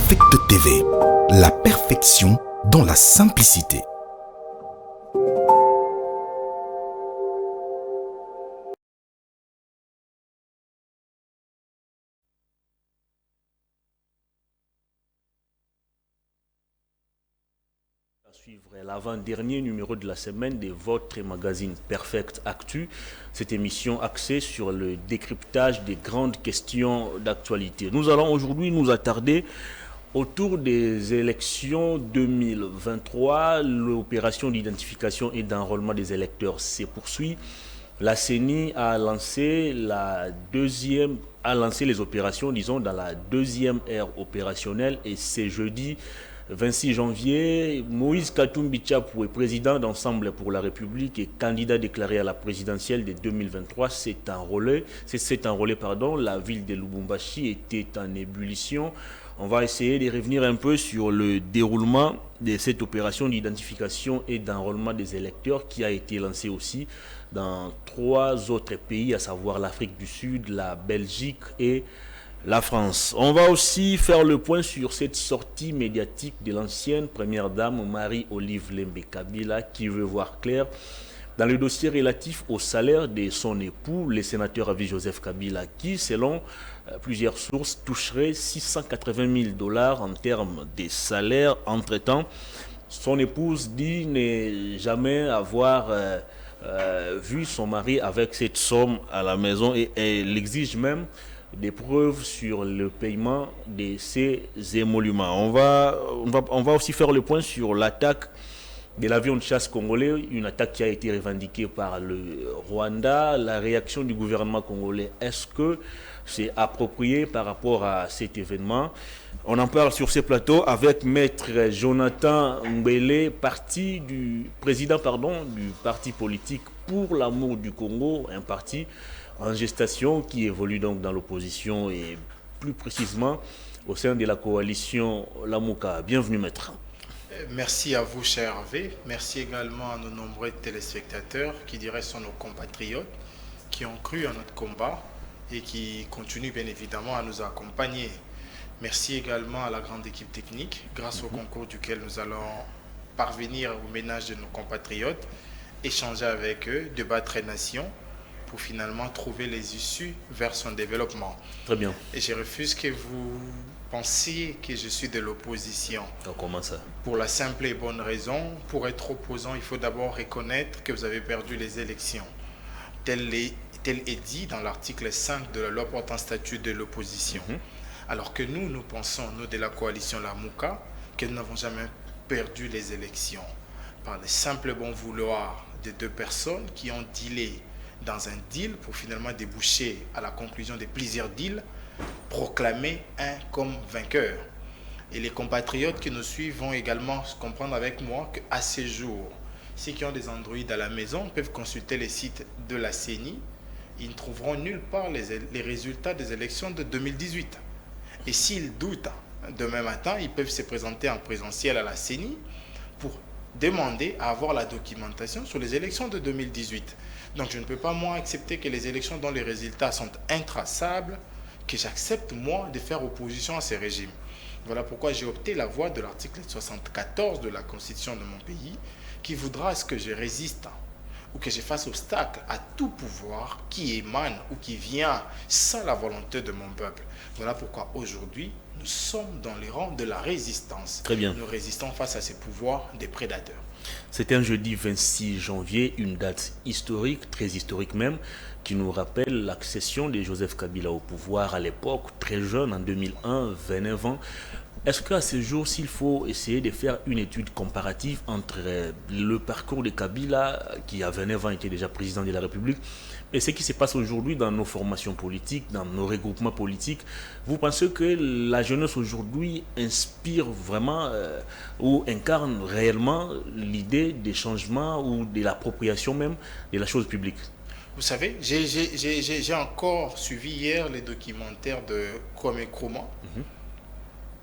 Perfect TV, la perfection dans la simplicité. Suivre l'avant-dernier numéro de la semaine de votre magazine Perfect Actu, cette émission axée sur le décryptage des grandes questions d'actualité. Nous allons aujourd'hui nous attarder autour des élections 2023. L'opération d'identification et d'enrôlement des électeurs se poursuit. La CENI a lancé les opérations, disons, dans la deuxième ère opérationnelle, et c'est jeudi 26 janvier, Moïse Katumbi Tchapoué, président d'Ensemble pour la République et candidat déclaré à la présidentielle de 2023, s'est enrôlé. La ville de Lubumbashi était en ébullition. On va essayer de revenir un peu sur le déroulement de cette opération d'identification et d'enrôlement des électeurs qui a été lancée aussi dans 3 autres pays, à savoir l'Afrique du Sud, la Belgique et la France. On va aussi faire le point sur cette sortie médiatique de l'ancienne première dame Marie-Olive Lembe Kabila qui veut voir clair dans le dossier relatif au salaire de son époux, le sénateur à vie Joseph Kabila, qui, selon plusieurs sources, toucherait $680 000 en termes de salaire. Entre-temps, son épouse dit ne jamais avoir vu son mari avec cette somme à la maison, et elle exige même des preuves sur le paiement de ces émoluments. On va aussi faire le point sur l'attaque de l'avion de chasse congolais, une attaque qui a été revendiquée par le Rwanda. La réaction du gouvernement congolais, est-ce que c'est approprié par rapport à cet événement? On en parle sur ces plateaux avec Maître Jonathan Mbele, président du parti politique Pour l'amour du Congo, un parti en gestation qui évolue donc dans l'opposition et plus précisément au sein de la coalition Lamouka. Bienvenue, maître. Merci à vous, cher Hervé. Merci également à nos nombreux téléspectateurs qui diraient sont nos compatriotes, qui ont cru à notre combat et qui continuent bien évidemment à nous accompagner. Merci également à la grande équipe technique, grâce au concours duquel nous allons parvenir au ménage de nos compatriotes, échanger avec eux, débattre nation, pour finalement trouver les issues vers son développement. Très bien. Et je refuse que vous pensiez que je suis de l'opposition. Comment ça? Pour la simple et bonne raison, pour être opposant, il faut d'abord reconnaître que vous avez perdu les élections. Tel est dit dans l'article 5 de la loi portant statut de l'opposition. Alors que nous pensons, nous de la coalition Lamouka, que nous n'avons jamais perdu les élections. Par le simple bon vouloir de 2 personnes qui ont dealé dans un deal pour finalement déboucher à la conclusion de plusieurs deals, proclamer un comme vainqueur. Et les compatriotes qui nous suivent vont également comprendre avec moi qu'à ce jour, ceux qui ont des Android à la maison peuvent consulter les sites de la CENI. Ils ne trouveront nulle part les résultats des élections de 2018. Et s'ils doutent, demain matin, ils peuvent se présenter en présentiel à la CENI pour demander à avoir la documentation sur les élections de 2018. Donc je ne peux pas, moi, accepter que les élections dont les résultats sont intraçables, que j'accepte, moi, de faire opposition à ces régimes. Voilà pourquoi j'ai opté la voie de l'article 74 de la Constitution de mon pays, qui voudra à ce que je résiste ou que je fasse obstacle à tout pouvoir qui émane ou qui vient sans la volonté de mon peuple. Voilà pourquoi aujourd'hui, nous sommes dans les rangs de la résistance. Très bien. Nous résistons face à ces pouvoirs des prédateurs. C'était un jeudi 26 janvier, une date historique, très historique même, qui nous rappelle l'accession de Joseph Kabila au pouvoir à l'époque, très jeune, en 2001, 29 ans. Est-ce qu'à ce jour, s'il faut essayer de faire une étude comparative entre le parcours de Kabila, qui à 29 ans était déjà président de la République, et ce qui se passe aujourd'hui dans nos formations politiques, dans nos regroupements politiques, vous pensez que la jeunesse aujourd'hui inspire vraiment ou incarne réellement l'idée des changements ou de l'appropriation même de la chose publique? Vous savez, j'ai encore suivi hier les documentaires de Kwame Nkrumah.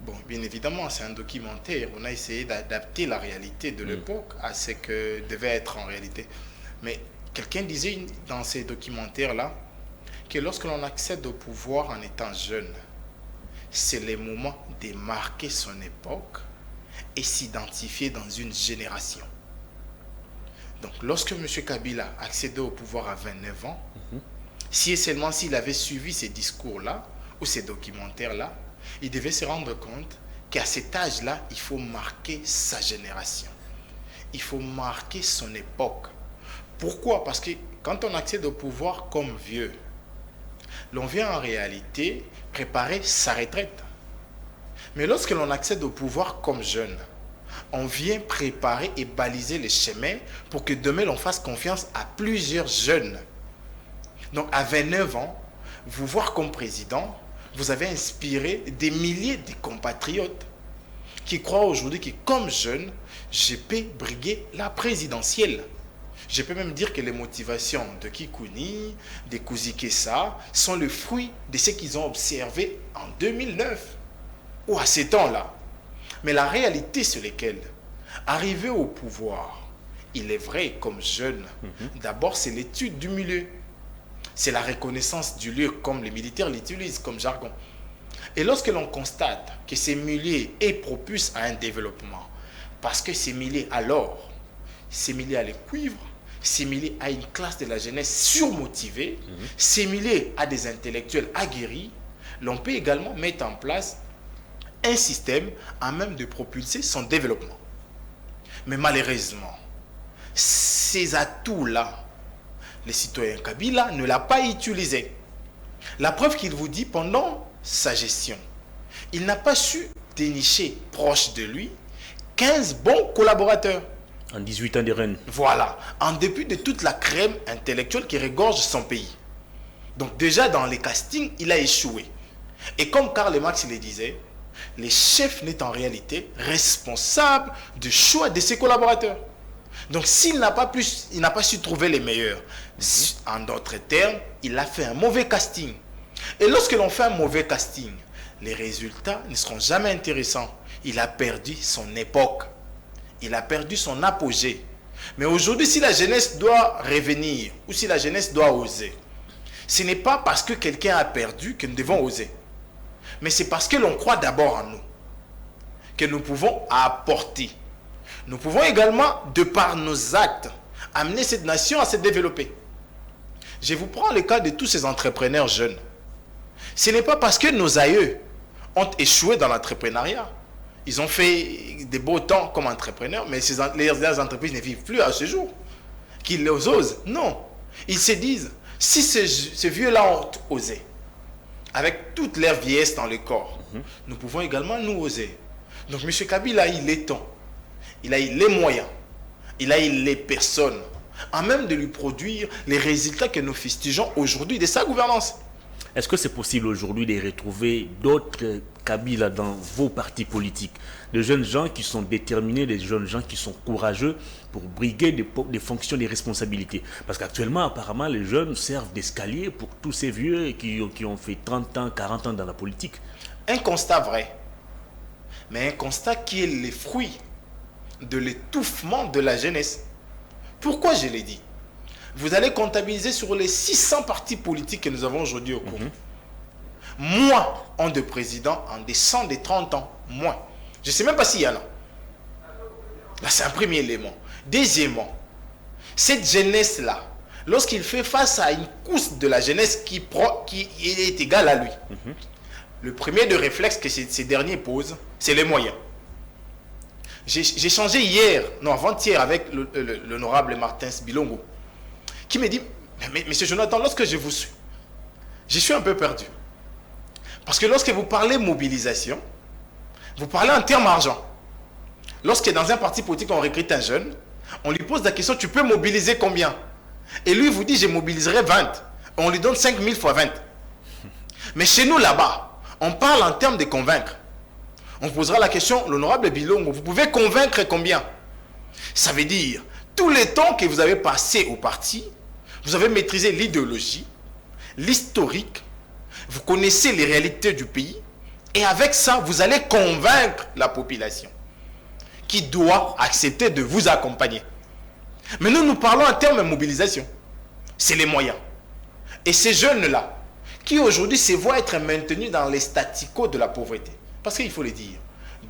Bon, bien évidemment, c'est un documentaire. On a essayé d'adapter la réalité de l'époque à ce que devait être en réalité. Mais quelqu'un disait dans ces documentaires-là que lorsque l'on accède au pouvoir en étant jeune, c'est le moment de marquer son époque et s'identifier dans une génération. Donc, lorsque M. Kabila accédait au pouvoir à 29 ans, si et seulement s'il avait suivi ces discours-là ou ces documentaires-là, il devait se rendre compte qu'à cet âge-là, il faut marquer sa génération. Il faut marquer son époque. Pourquoi? Parce que quand on accède au pouvoir comme vieux, l'on vient en réalité préparer sa retraite. Mais lorsque l'on accède au pouvoir comme jeune, on vient préparer et baliser les chemins pour que demain l'on fasse confiance à plusieurs jeunes. Donc à 29 ans, vous voir comme président, vous avez inspiré des milliers de compatriotes qui croient aujourd'hui que comme jeune, je peux briguer la présidentielle. Je peux même dire que les motivations de Kikouni, de Kuzi Kessa sont le fruit de ce qu'ils ont observé en 2009 ou à ces temps-là. Mais la réalité sur laquelle, arrivé au pouvoir, il est vrai comme jeune, d'abord c'est l'étude du milieu. C'est la reconnaissance du lieu comme les militaires l'utilisent comme jargon. Et lorsque l'on constate que ces milieux est propice à un développement, parce que ces milieux alors, ces milieux à les cuivre, ces milieux à une classe de la jeunesse surmotivée, ces milieux à des intellectuels aguerris, l'on peut également mettre en place un système à même de propulser son développement. Mais malheureusement, ces atouts-là, les citoyens Kabila ne l'a pas utilisé. La preuve qu'il vous dit, pendant sa gestion, il n'a pas su dénicher proche de lui 15 bons collaborateurs. En 18 ans de règne. Voilà, en dépit de toute la crème intellectuelle qui regorge son pays. Donc déjà dans les castings, il a échoué. Et comme Karl Marx le disait, le chef n'est en réalité responsable du choix de ses collaborateurs. Donc s'il n'a pas su trouver les meilleurs, en d'autres termes, il a fait un mauvais casting. Et lorsque l'on fait un mauvais casting, les résultats ne seront jamais intéressants. Il a perdu son époque. Il a perdu son apogée. Mais aujourd'hui, si la jeunesse doit revenir ou si la jeunesse doit oser, ce n'est pas parce que quelqu'un a perdu que nous devons oser. Mais c'est parce que l'on croit d'abord en nous, que nous pouvons apporter. Nous pouvons également, de par nos actes, amener cette nation à se développer. Je vous prends le cas de tous ces entrepreneurs jeunes. Ce n'est pas parce que nos aïeux ont échoué dans l'entrepreneuriat. Ils ont fait des beaux temps comme entrepreneurs, mais les entreprises ne vivent plus à ce jour. Qu'ils les osent. Non. Ils se disent, si ces vieux-là ont osé, avec toute leur vieillesse dans le corps, nous pouvons également nous oser. Donc M. Kabila, il est temps. Il a eu les moyens. Il a eu les personnes. En même de lui produire les résultats que nous fustigeons aujourd'hui de sa gouvernance. Est-ce que c'est possible aujourd'hui de retrouver d'autres Kabila dans vos partis politiques? De jeunes gens qui sont déterminés, des jeunes gens qui sont courageux pour briguer des fonctions, des responsabilités. Parce qu'actuellement, apparemment, les jeunes servent d'escalier pour tous ces vieux qui ont fait 30 ans, 40 ans dans la politique. Un constat vrai, mais un constat qui est le fruit de l'étouffement de la jeunesse. Pourquoi je l'ai dit? Vous allez comptabiliser sur les 600 partis politiques que nous avons aujourd'hui au cours. Moins ont de présidents en descend des 30 ans. Moins. Je ne sais même pas s'il y en a. Là, c'est un premier élément. Deuxièmement, cette jeunesse-là, lorsqu'il fait face à une couche de la jeunesse qui est égale à lui, le premier de réflexe que ces derniers posent, c'est les moyens. J'ai changé avant-hier avec l'honorable Martin Bilongo, qui me dit, mais monsieur Jonathan, lorsque je vous suis, je suis un peu perdu. Parce que lorsque vous parlez mobilisation, vous parlez en termes argent. Lorsque dans un parti politique, on recrute un jeune, on lui pose la question, tu peux mobiliser combien? Et lui vous dit, je mobiliserai 20. On lui donne 5000 fois 20. Mais chez nous là-bas, on parle en termes de convaincre. On posera la question, l'honorable Bilongo, vous pouvez convaincre combien? Ça veut dire, tout le temps que vous avez passé au parti, vous avez maîtrisé l'idéologie, l'historique, vous connaissez les réalités du pays, et avec ça, vous allez convaincre la population qui doit accepter de vous accompagner. Mais nous parlons en termes de mobilisation. C'est les moyens. Et ces jeunes-là, qui aujourd'hui se voient être maintenus dans les statu quo de la pauvreté. Parce qu'il faut le dire,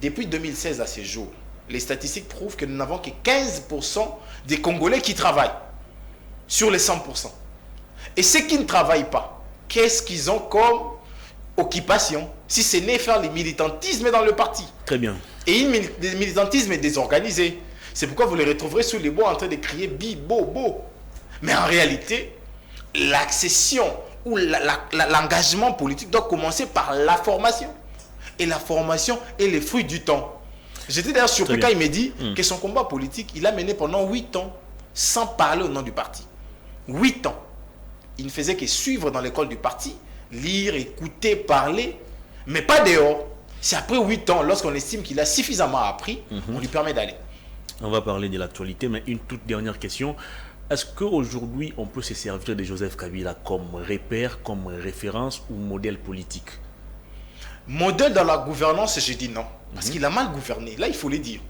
depuis 2016 à ce jour, les statistiques prouvent que nous n'avons que 15% des Congolais qui travaillent sur les 100%. Et ceux qui ne travaillent pas, qu'est-ce qu'ils ont comme occupation, si ce n'est faire le militantisme dans le parti? Très bien. Et le militantisme est désorganisé. C'est pourquoi vous les retrouverez sous les bois en train de crier bi, bo, bo. Mais en réalité, l'accession ou l'engagement politique doit commencer par la formation. Et la formation est le fruit du temps. J'étais d'ailleurs surpris quand il me dit que son combat politique, il a mené pendant 8 ans sans parler au nom du parti. 8 ans. Il ne faisait que suivre dans l'école du parti, lire, écouter, parler, mais pas dehors. C'est après 8 ans, lorsqu'on estime qu'il a suffisamment appris, on lui permet d'aller. On va parler de l'actualité, mais une toute dernière question. Est-ce qu'aujourd'hui, on peut se servir de Joseph Kabila comme repère, comme référence ou modèle politique? Modèle dans la gouvernance, je dis non. Parce qu'il a mal gouverné. Là, il faut le dire.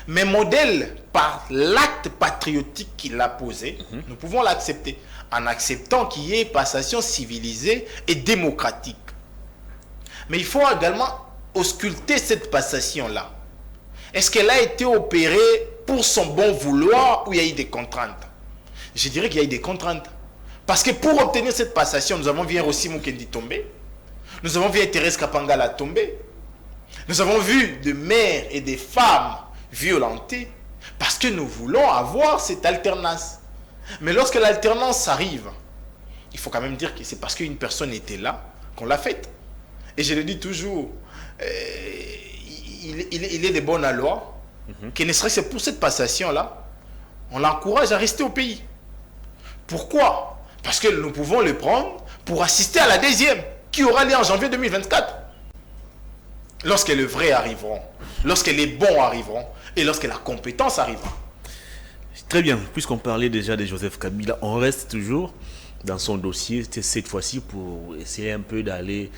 Mais modèle par l'acte patriotique qu'il a posé, nous pouvons l'accepter. En acceptant qu'il y ait passation civilisée et démocratique. Mais il faut également ausculter cette passation-là. Est-ce qu'elle a été opérée pour son bon vouloir ou il y a eu des contraintes? Je dirais qu'il y a eu des contraintes. Parce que pour obtenir cette passation, nous avons vu Rossi Mukendi tomber. Nous avons vu Thérèse Kapangala tomber. Nous avons vu des mères et des femmes violentées parce que nous voulons avoir cette alternance. Mais lorsque l'alternance arrive, il faut quand même dire que c'est parce qu'une personne était là qu'on l'a faite. Et je le dis toujours, il est de bonne loi, que ne serait-ce que pour cette passation-là, on l'encourage à rester au pays. Pourquoi? Parce que nous pouvons le prendre pour assister à la deuxième, qui aura lieu en janvier 2024. Lorsque les vrais arriveront, lorsque les bons arriveront, et lorsque la compétence arrivera. Très bien, puisqu'on parlait déjà de Joseph Kabila, on reste toujours dans son dossier, cette fois-ci pour essayer un peu d'aller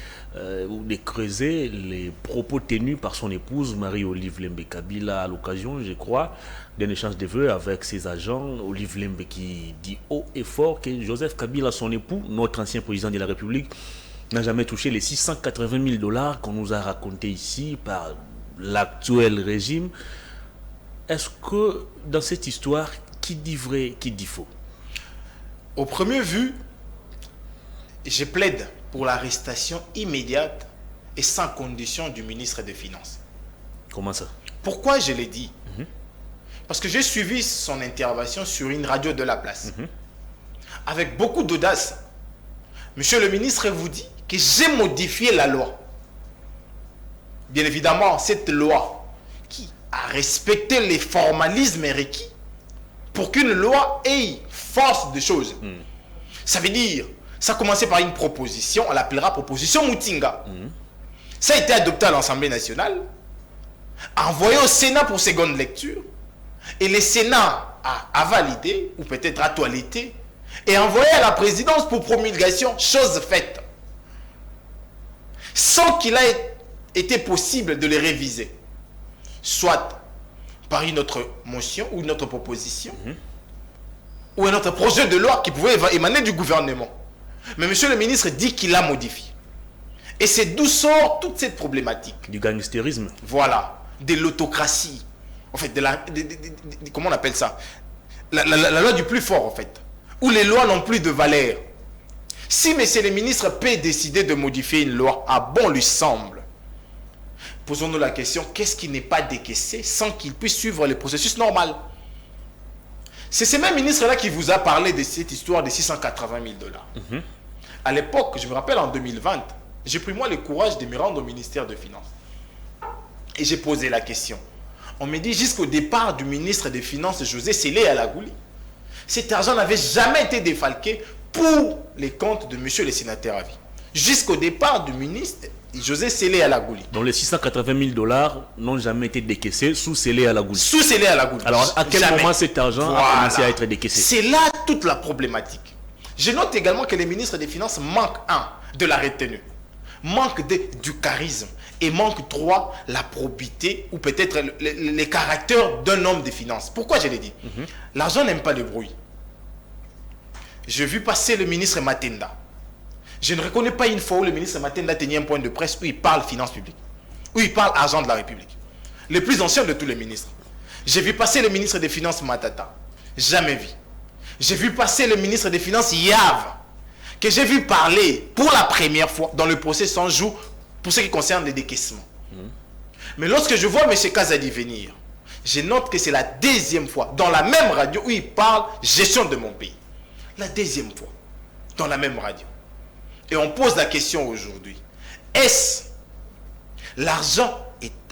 ou de creuser les propos tenus par son épouse Marie-Olive Lembe Kabila à l'occasion, je crois, d'un échange de vœux avec ses agents. Olive Lembe qui dit haut et fort que Joseph Kabila, son époux, notre ancien président de la République, n'a jamais touché les 680 000 dollars qu'on nous a racontés ici par l'actuel régime. Est-ce que dans cette histoire, qui dit vrai, qui dit faux? Au premier vue, je plaide pour l'arrestation immédiate et sans condition du ministre des Finances. Comment ça? Pourquoi je l'ai dit? Parce que j'ai suivi son intervention sur une radio de la place. Avec beaucoup d'audace. Monsieur le ministre vous dit que j'ai modifié la loi. Bien évidemment, cette loi qui a respecté les formalismes requis pour qu'une loi ait force de choses. Ça veut dire, ça a commencé par une proposition, on l'appellera proposition Moutinga. Ça a été adopté à l'Assemblée nationale, envoyé au Sénat pour seconde lecture, et le Sénat a validé, ou peut-être a toiletté, et envoyé à la présidence pour promulgation, chose faite. Sans qu'il ait été possible de les réviser. Soit par une autre motion ou une autre proposition, ou un autre projet de loi qui pouvait émaner du gouvernement. Mais monsieur le ministre dit qu'il a modifié. Et c'est d'où sort toute cette problématique. Du gangstérisme. Voilà, de l'autocratie. En fait, comment on appelle ça? La loi du plus fort, en fait. Où les lois n'ont plus de valeur. Si monsieur le ministre peut décider de modifier une loi, à bon lui semble, posons-nous la question, qu'est-ce qui n'est pas décaissé sans qu'il puisse suivre le processus normal? C'est ce même ministre-là qui vous a parlé de cette histoire de 680 000 dollars. À l'époque, je me rappelle en 2020, j'ai pris moi le courage de me rendre au ministère des Finances. Et j'ai posé la question. On me dit jusqu'au départ du ministre des Finances, José Sélé Alagouli, cet argent n'avait jamais été défalqué pour les comptes de monsieur le sénateur à vie. Jusqu'au départ du ministre José Sélé Alagouli. Donc les 680 000 dollars n'ont jamais été décaissés sous Sélé Alagouli. Sous Sélé Alagouli. Alors à quel moment cet argent a commencé à être décaissé? C'est là toute la problématique. Je note également que les ministres des Finances manquent de la retenue, manquent du charisme et manquent la probité ou peut-être les caractères d'un homme des finances. Pourquoi je l'ai dit? L'argent n'aime pas le bruit. J'ai vu passer le ministre Matenda. Je ne reconnais pas une fois où le ministre Matenda a tenu un point de presse où il parle finances publiques, où il parle argent de la République. Le plus ancien de tous les ministres. J'ai vu passer le ministre des Finances Matata. Jamais vu. J'ai vu passer le ministre des Finances Yav, que j'ai vu parler pour la première fois dans le procès 100 jours pour ce qui concerne les décaissements. Mais lorsque je vois M. Kazadi venir, je note que c'est la deuxième fois dans la même radio où il parle gestion de mon pays. La deuxième fois dans la même radio. Et on pose la question aujourd'hui. Est-ce l'argent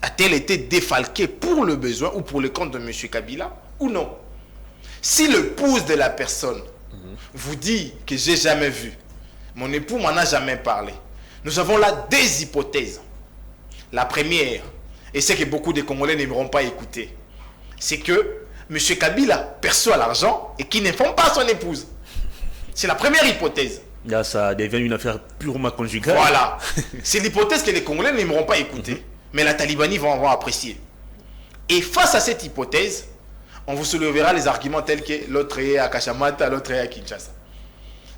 a-t-elle été défalqué pour le besoin ou pour le compte de M. Kabila ou non? Si l'épouse de la personne vous dit que j'ai jamais vu, mon époux m'en a jamais parlé, nous avons là des hypothèses. La première, et c'est que beaucoup de Congolais n'aimeront pas écouter, c'est que M. Kabila perçoit l'argent et qu'il n'informe pas son épouse. C'est la première hypothèse. Là, ça devient une affaire purement conjugale. Voilà. C'est l'hypothèse que les Congolais n'aimeront pas écouter. Mais la Talibanie vont apprécier. Et face à cette hypothèse, on vous soulevera les arguments tels que l'autre est à Kachamata, l'autre est à Kinshasa.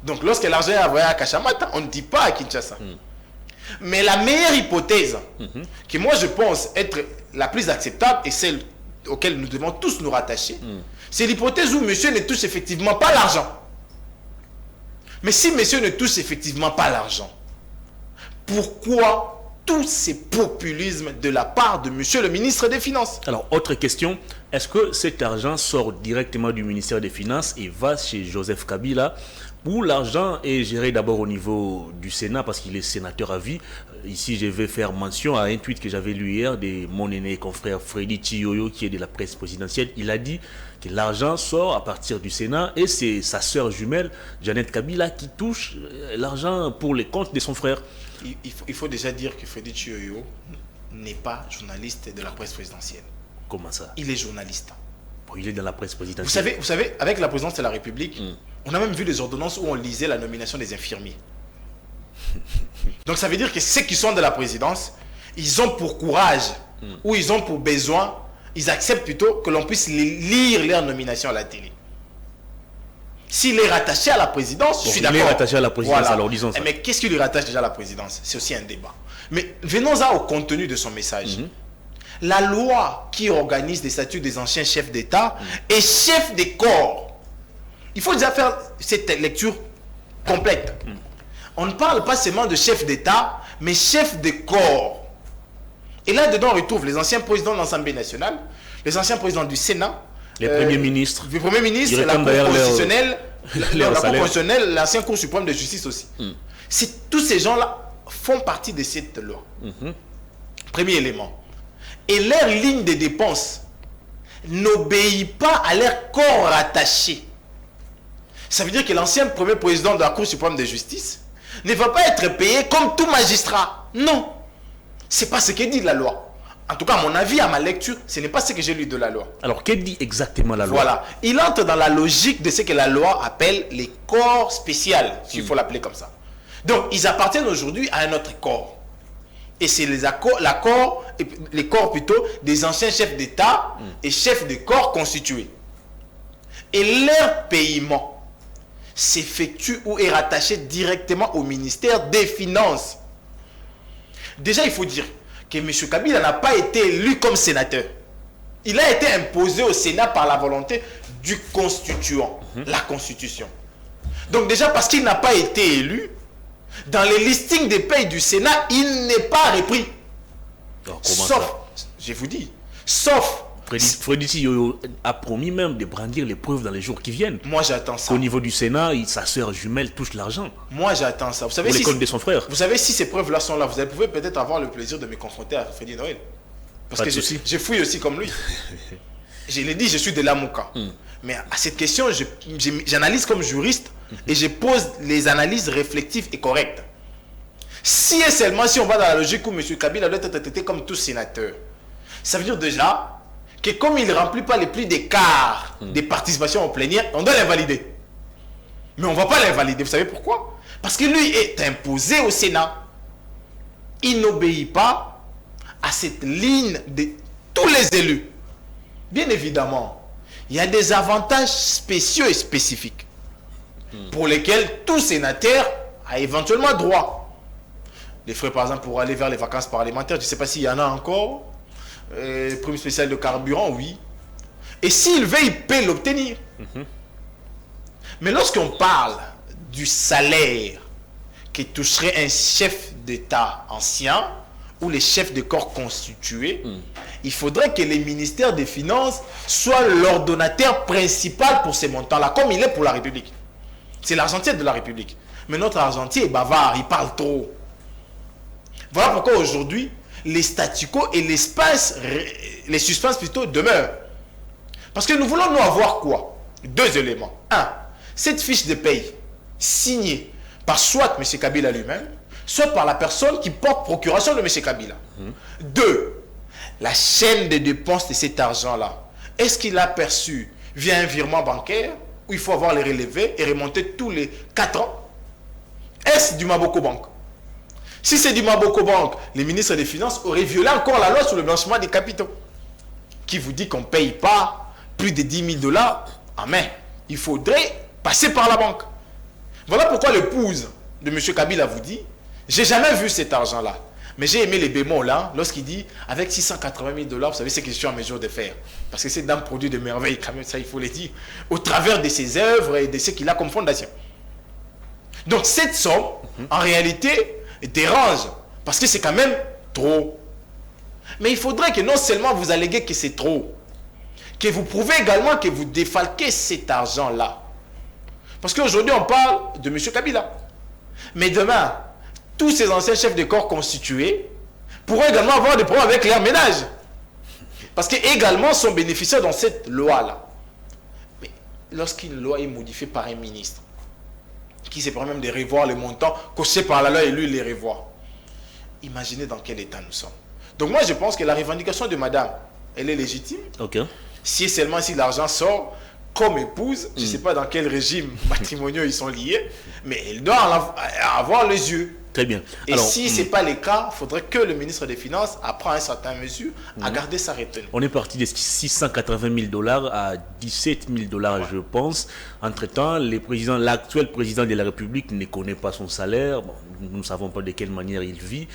Donc lorsque l'argent est envoyé à Kachamata, on ne dit pas à Kinshasa. Mais la meilleure hypothèse, que moi je pense être la plus acceptable et celle auquel nous devons tous nous rattacher, c'est l'hypothèse où monsieur ne touche effectivement pas l'argent. Mais si monsieur ne touche effectivement pas l'argent, pourquoi tous ces populismes de la part de monsieur le ministre des Finances? Alors, autre question, est-ce que cet argent sort directement du ministère des Finances et va chez Joseph Kabila, ou l'argent est géré d'abord au niveau du Sénat parce qu'il est sénateur à vie? Ici, je vais faire mention à un tweet que j'avais lu hier de mon aîné confrère Freddy Chiyoyo, qui est de la presse présidentielle. Il a dit que l'argent sort à partir du Sénat et c'est sa sœur jumelle, Jeannette Kabila, qui touche l'argent pour les comptes de son frère. Il faut déjà dire que Freddy Chiyoyo n'est pas journaliste de la presse présidentielle. Comment ça? Il est journaliste. Bon, il est dans la presse présidentielle. Vous savez, avec la présidence de la République, on a même vu les ordonnances où on lisait la nomination des infirmiers. Donc ça veut dire que ceux qui sont de la présidence, ils ont pour courage ou ils ont pour besoin, ils acceptent plutôt que l'on puisse lire leur nomination à la télé. S'il est rattaché à la présidence, je suis d'accord. Il est rattaché à la présidence, voilà. Alors disons ça. Mais qu'est-ce qui lui rattache déjà à la présidence? C'est aussi un débat. Mais venons-en au contenu de son message. La loi qui organise les statuts des anciens chefs d'État et chefs des corps. Il faut déjà faire cette lecture complète. On ne parle pas seulement de chefs d'État, mais chefs de corps. Et là-dedans, on retrouve les anciens présidents de l'Assemblée nationale, les anciens présidents du Sénat, les premiers ministres. Les premiers ministres, la Cour constitutionnelle, l'ancien Cour suprême de justice aussi. Tous ces gens-là font partie de cette loi. Premier élément. Et leur ligne de dépenses n'obéit pas à leur corps rattaché. Ça veut dire que l'ancien premier président de la Cour suprême de justice ne va pas être payé comme tout magistrat. Non. C'est pas ce que dit la loi. En tout cas, à mon avis, à ma lecture, ce n'est pas ce que j'ai lu de la loi. Alors, que dit exactement la loi? Voilà. Il entre dans la logique de ce que la loi appelle les corps spéciaux, s'il faut l'appeler comme ça. Donc, ils appartiennent aujourd'hui à un autre corps. Et c'est les corps plutôt des anciens chefs d'État et chefs de corps constitués. Et leur paiement s'effectue ou est rattaché directement au ministère des Finances. Déjà, il faut dire que M. Kabila n'a pas été élu comme sénateur. Il a été imposé au Sénat par la volonté du constituant, la Constitution. Donc déjà, parce qu'il n'a pas été élu, dans les listings des payes du Sénat, il n'est pas repris. Alors, sauf, je vous dis, sauf... Freddy Yoyo a promis même de brandir les preuves dans les jours qui viennent. Moi, j'attends ça. Au niveau du Sénat, sa sœur jumelle touche l'argent. Moi, j'attends ça. Vous savez, pour les comptes de son frère. Vous savez, si ces preuves-là sont là, vous pouvez peut-être avoir le plaisir de me confronter à Freddy Noël. Parce que je fouille aussi comme lui. Je l'ai dit, je suis de l'Amouka. Mais à cette question, j'analyse comme juriste et je pose les analyses réflexives et correctes. Si et seulement si on va dans la logique où M. Kabila doit être traité comme tout sénateur, ça veut dire déjà que comme il ne remplit pas les plus des quarts des participations en plénière, on doit l'invalider. Mais on ne va pas l'invalider. Vous savez pourquoi? Parce que lui est imposé au Sénat. Il n'obéit pas à cette ligne de tous les élus. Bien évidemment, il y a des avantages spéciaux et spécifiques pour lesquels tout sénateur a éventuellement droit. Les frais, par exemple, pour aller vers les vacances parlementaires, je ne sais pas s'il y en a encore. Prime spéciale de carburant, oui. Et s'il veut, il peut l'obtenir. Mais lorsqu'on parle du salaire qui toucherait un chef d'État ancien ou les chefs de corps constitués, il faudrait que les ministères des Finances soient l'ordonnateur principal pour ces montants-là, comme il est pour la République. C'est l'argentier de la République. Mais notre argentier est bavard, il parle trop. Voilà pourquoi aujourd'hui, les statu quo et les suspens plutôt demeurent. Parce que nous voulons nous avoir quoi? Deux éléments. Un, cette fiche de paye signée par soit M. Kabila lui-même, soit par la personne qui porte procuration de M. Kabila. Deux, la chaîne de dépenses de cet argent-là. Est-ce qu'il a perçu via un virement bancaire où il faut avoir les relevés et remonter tous les 4 ans? Est-ce du Maboko Bank? Si c'est du Maboko Bank, les ministres des Finances auraient violé encore la loi sur le blanchiment des capitaux, qui vous dit qu'on ne paye pas plus de 10 000 $ en main. Il faudrait passer par la banque. Voilà pourquoi l'épouse de M. Kabila vous dit, j'ai jamais vu cet argent-là. Mais j'ai aimé les bémols là, lorsqu'il dit, avec 680 000 $, vous savez ce que je suis en mesure de faire. Parce que c'est d'un produit de merveille, quand même, ça il faut le dire, au travers de ses œuvres et de ce qu'il a comme fondation. Donc cette somme, en réalité, dérange, parce que c'est quand même trop. Mais il faudrait que non seulement vous alléguez que c'est trop, que vous prouvez également que vous défalquez cet argent-là. Parce qu'aujourd'hui, on parle de M. Kabila. Mais demain, tous ces anciens chefs de corps constitués pourront également avoir des problèmes avec leur ménage. Parce qu'également sont bénéficiaires dans cette loi-là. Mais lorsqu'une loi est modifiée par un ministre, qui se permet même de revoir les montants cochés par la loi et lui les revoir, imaginez dans quel état nous sommes. Donc moi, je pense que la revendication de madame, elle est légitime. Ok. Si et seulement si l'argent sort comme épouse, je ne sais pas dans quel régime matrimoniaux ils sont liés, mais elle doit avoir les yeux. Très bien. Et alors, si ce n'est pas le cas, il faudrait que le ministre des Finances apprenne à certaines mesures à garder sa retenue. On est parti de 680 000 $ à 17 000 $, je pense. Entre-temps, l'actuel président de la République ne connaît pas son salaire. Bon, nous ne savons pas de quelle manière il vit.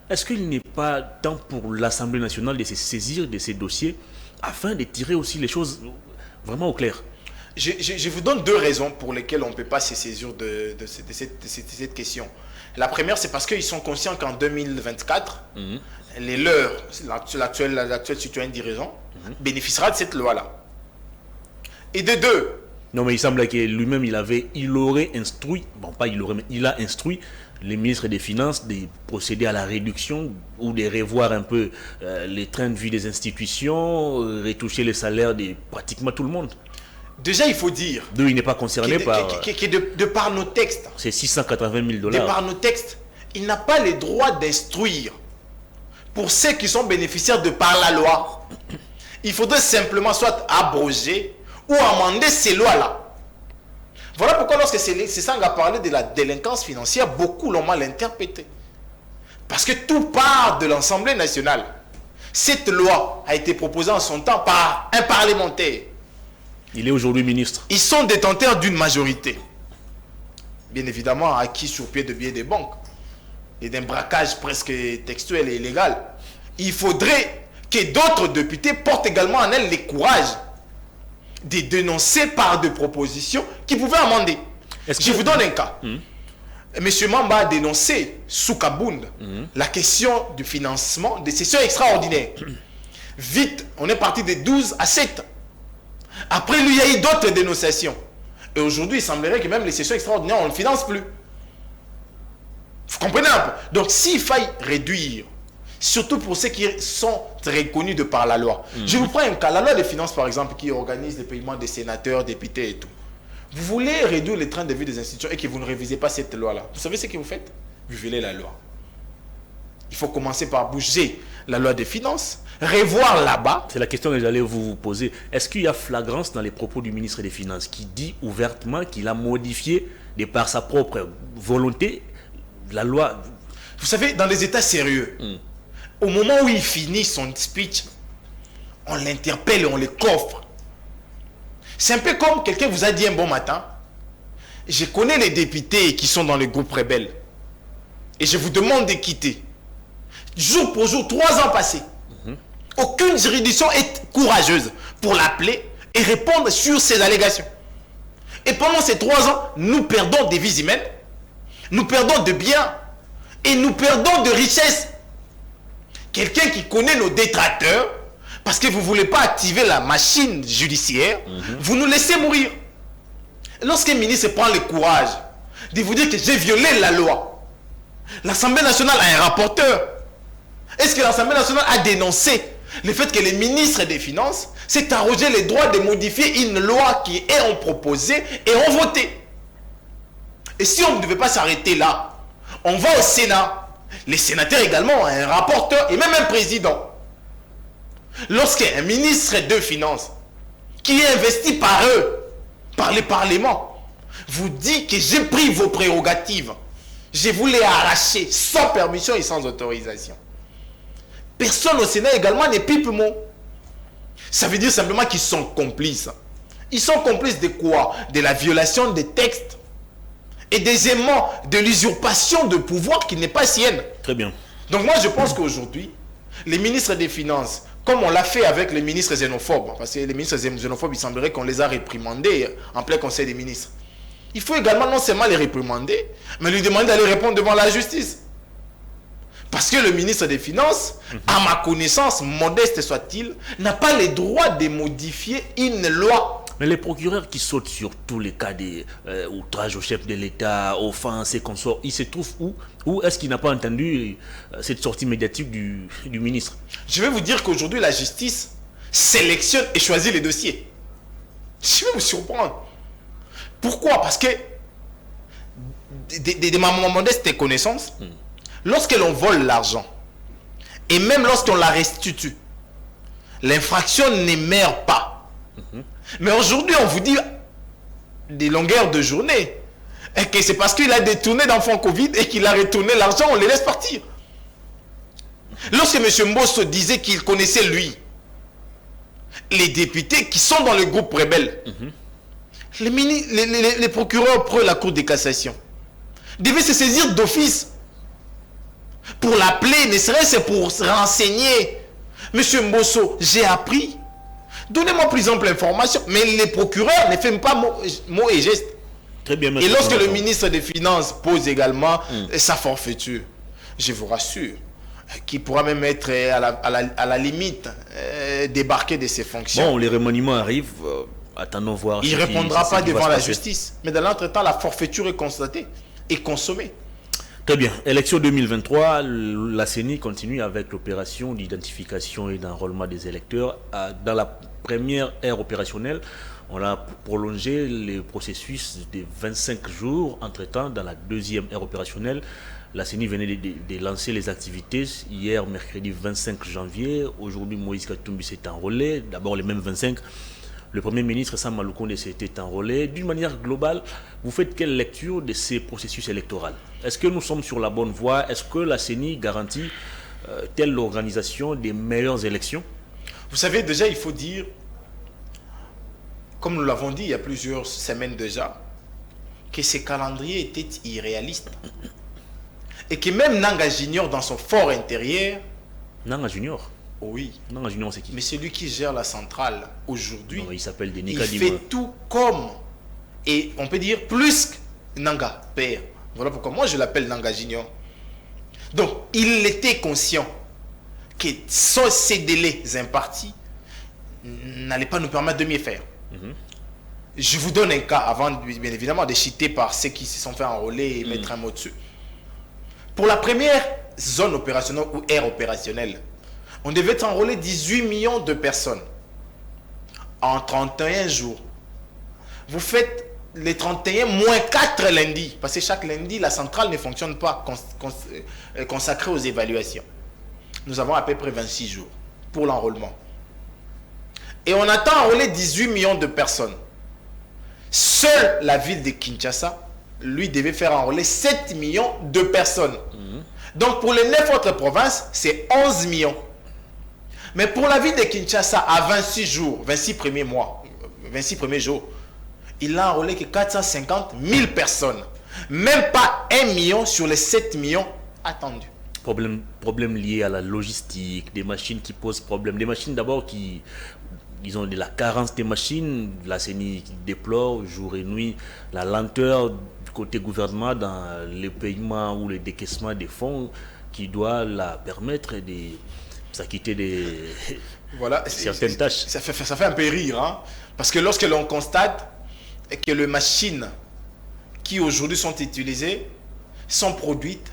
Est-ce qu'il n'est pas temps pour l'Assemblée nationale de se saisir de ces dossiers afin de tirer aussi les choses vraiment au clair? Je vous donne deux raisons pour lesquelles on ne peut pas se saisir de cette question. La première, c'est parce qu'ils sont conscients qu'en 2024, les leurs, l'actuel citoyen dirigeant, bénéficiera de cette loi-là. Et de deux... Non, mais il semble que lui-même, il aurait instruit, bon, pas il aurait, mais il a instruit les ministres des Finances de procéder à la réduction ou de revoir un peu les trains de vie des institutions, retoucher les salaires de pratiquement tout le monde. Déjà, il faut dire... Il n'est pas concerné par... De par nos textes. C'est 680 000 $. De par nos textes, il n'a pas le droit d'instruire pour ceux qui sont bénéficiaires de par la loi. Il faudrait simplement soit abroger ou amender ces lois-là. Voilà pourquoi lorsque Sesang a parlé de la délinquance financière, beaucoup l'ont mal interprété. Parce que tout part de l'Assemblée nationale. Cette loi a été proposée en son temps par un parlementaire. Il est aujourd'hui ministre. Ils sont détenteurs d'une majorité. Bien évidemment, acquis sur pied de billets des banques. Et d'un braquage presque textuel et illégal. Il faudrait que d'autres députés portent également en elles le courage de dénoncer par des propositions qui pouvaient amender. Je vous donne un cas. Monsieur Mamba a dénoncé sous Kabound la question du financement des sessions extraordinaires. Vite, on est parti de 12 à 7. Après lui, il y a eu d'autres dénonciations. Et aujourd'hui, il semblerait que même les sessions extraordinaires, on ne finance plus. Vous comprenez un peu? Donc, s'il faille réduire, surtout pour ceux qui sont très connus de par la loi. Je vous prends un cas. La loi des finances, par exemple, qui organise les paiements des sénateurs, députés et tout. Vous voulez réduire les trains de vie des institutions et que vous ne révisez pas cette loi-là. Vous savez ce que vous faites? Vous violez la loi. Il faut commencer par bouger la loi des finances, revoir là-bas. C'est la question que j'allais vous poser. Est-ce qu'il y a flagrance dans les propos du ministre des Finances qui dit ouvertement qu'il a modifié, de par sa propre volonté, la loi? Vous savez, dans les États sérieux, au moment où il finit son speech, on l'interpelle et on le coffre. C'est un peu comme quelqu'un vous a dit un bon matin, Je connais les députés qui sont dans le groupe rebelle. Et je vous demande de quitter. Jour pour jour, 3 ans passés. Aucune juridiction est courageuse pour l'appeler et répondre sur ces allégations. Et pendant ces 3 ans, nous perdons des vies humaines, nous perdons de biens et nous perdons de richesses. Quelqu'un qui connaît nos détracteurs, parce que vous ne voulez pas activer la machine judiciaire, vous nous laissez mourir. Lorsqu'un ministre prend le courage de vous dire que j'ai violé la loi, l'Assemblée nationale a un rapporteur. Est-ce que l'Assemblée nationale a dénoncé le fait que le ministre des Finances s'est arrogé les droits de modifier une loi qui est proposée et ont voté? Et si on ne devait pas s'arrêter là, on va au Sénat. Les sénateurs également ont un rapporteur et même un président. Lorsqu'un ministre des Finances, qui est investi par eux, par le Parlement, vous dit que j'ai pris vos prérogatives, je vous les arracher sans permission et sans autorisation. Personne au Sénat également ne pipe mot. Ça veut dire simplement qu'ils sont complices. Ils sont complices de quoi? De la violation des textes et deuxièmement de l'usurpation de pouvoir qui n'est pas sienne. Très bien. Donc moi je pense qu'aujourd'hui, les ministres des Finances, comme on l'a fait avec les ministres xénophobes, parce que les ministres xénophobes, il semblerait qu'on les a réprimandés en plein conseil des ministres. Il faut également non seulement les réprimander, mais lui demander d'aller répondre devant la justice. Parce que le ministre des Finances, à ma connaissance, modeste soit-il, n'a pas le droit de modifier une loi. Mais les procureurs qui sautent sur tous les cas d'outrage au chef de l'État, offense et consorts, ils se trouvent où? Ou est-ce qu'il n'a pas entendu cette sortie médiatique du ministre? Je vais vous dire qu'aujourd'hui, la justice sélectionne et choisit les dossiers. Je vais vous surprendre. Pourquoi? Parce que, de ma modeste connaissance, lorsque l'on vole l'argent, et même lorsqu'on la restitue, l'infraction n'émère pas. Mais aujourd'hui, on vous dit des longueurs de journée, et que c'est parce qu'il a détourné d'enfants Covid et qu'il a retourné l'argent, on les laisse partir. Lorsque M. Mbosso disait qu'il connaissait, lui, les députés qui sont dans le groupe rebelle, les procureurs près la Cour de cassation devaient se saisir d'office pour l'appeler, ne serait-ce pour se renseigner. Monsieur Mbosso, j'ai appris. Donnez-moi plus ample information. Mais les procureurs ne font pas mots et gestes. Très bien, et lorsque le ministre des Finances pose également sa forfaiture, je vous rassure, qu'il pourra même être à la limite débarquer de ses fonctions. Bon, les remaniements arrivent. Attendons voir. Il ne répondra pas devant la justice. Mais dans l'entretemps, la forfaiture est constatée et consommée. Très bien. Élection 2023, la CENI continue avec l'opération d'identification et d'enrôlement des électeurs. Dans la première ère opérationnelle, on a prolongé le processus de 25 jours. Entre-temps, dans la deuxième ère opérationnelle, la CENI venait de lancer les activités. Hier, mercredi 25 janvier, aujourd'hui, Moïse Katumbi s'est enrôlé. D'abord, les mêmes 25. Le Premier ministre Sam Maloukonde s'était enrôlé. D'une manière globale, vous faites quelle lecture de ces processus électoraux? Est-ce que nous sommes sur la bonne voie? Est-ce que la CENI garantit telle l'organisation des meilleures élections? Vous savez, déjà, il faut dire, comme nous l'avons dit il y a plusieurs semaines déjà, que ce calendrier était irréaliste. Et que même Nanga Junior, dans son fort intérieur... Nanga Junior? Oui. Nanga Junior, c'est qui? Mais celui qui gère la centrale aujourd'hui, il s'appelle Denis il Kadima. fait tout comme, et on peut dire plus que Nanga père. Voilà pourquoi moi je l'appelle Nanga Junior. Donc, il était conscient que sans ces délais impartis, n'allait pas nous permettre de mieux faire. Je vous donne un cas avant, bien évidemment, de citer par ceux qui se sont fait enrôler et mettre un mot dessus. Pour la première zone opérationnelle ou ère opérationnelle, on devait enrôler 18 millions de personnes en 31 jours. Vous faites les 31 moins 4 lundis, parce que chaque lundi, la centrale ne fonctionne pas consacrée aux évaluations. Nous avons à peu près 26 jours pour l'enrôlement. Et on attend enrôler 18 millions de personnes. Seule la ville de Kinshasa, lui, devait faire enrôler 7 millions de personnes. Donc pour les 9 autres provinces, c'est 11 millions. Mais pour la ville de Kinshasa, à 26 jours, 26 premiers mois, 26 premiers jours, il n'a enrôlé que 450 000 personnes. Même pas 1 million sur les 7 millions attendus. Problème lié à la logistique, des machines qui posent problème. Des machines d'abord qui, disons, de la carence des machines. La CENI déplore jour et nuit la lenteur du côté gouvernement dans le paiement ou le décaissement des fonds qui doit la permettre de s'acquitter des certaines tâches. Ça fait un peu rire, hein? Parce que lorsque l'on constate que les machines qui aujourd'hui sont utilisées sont produites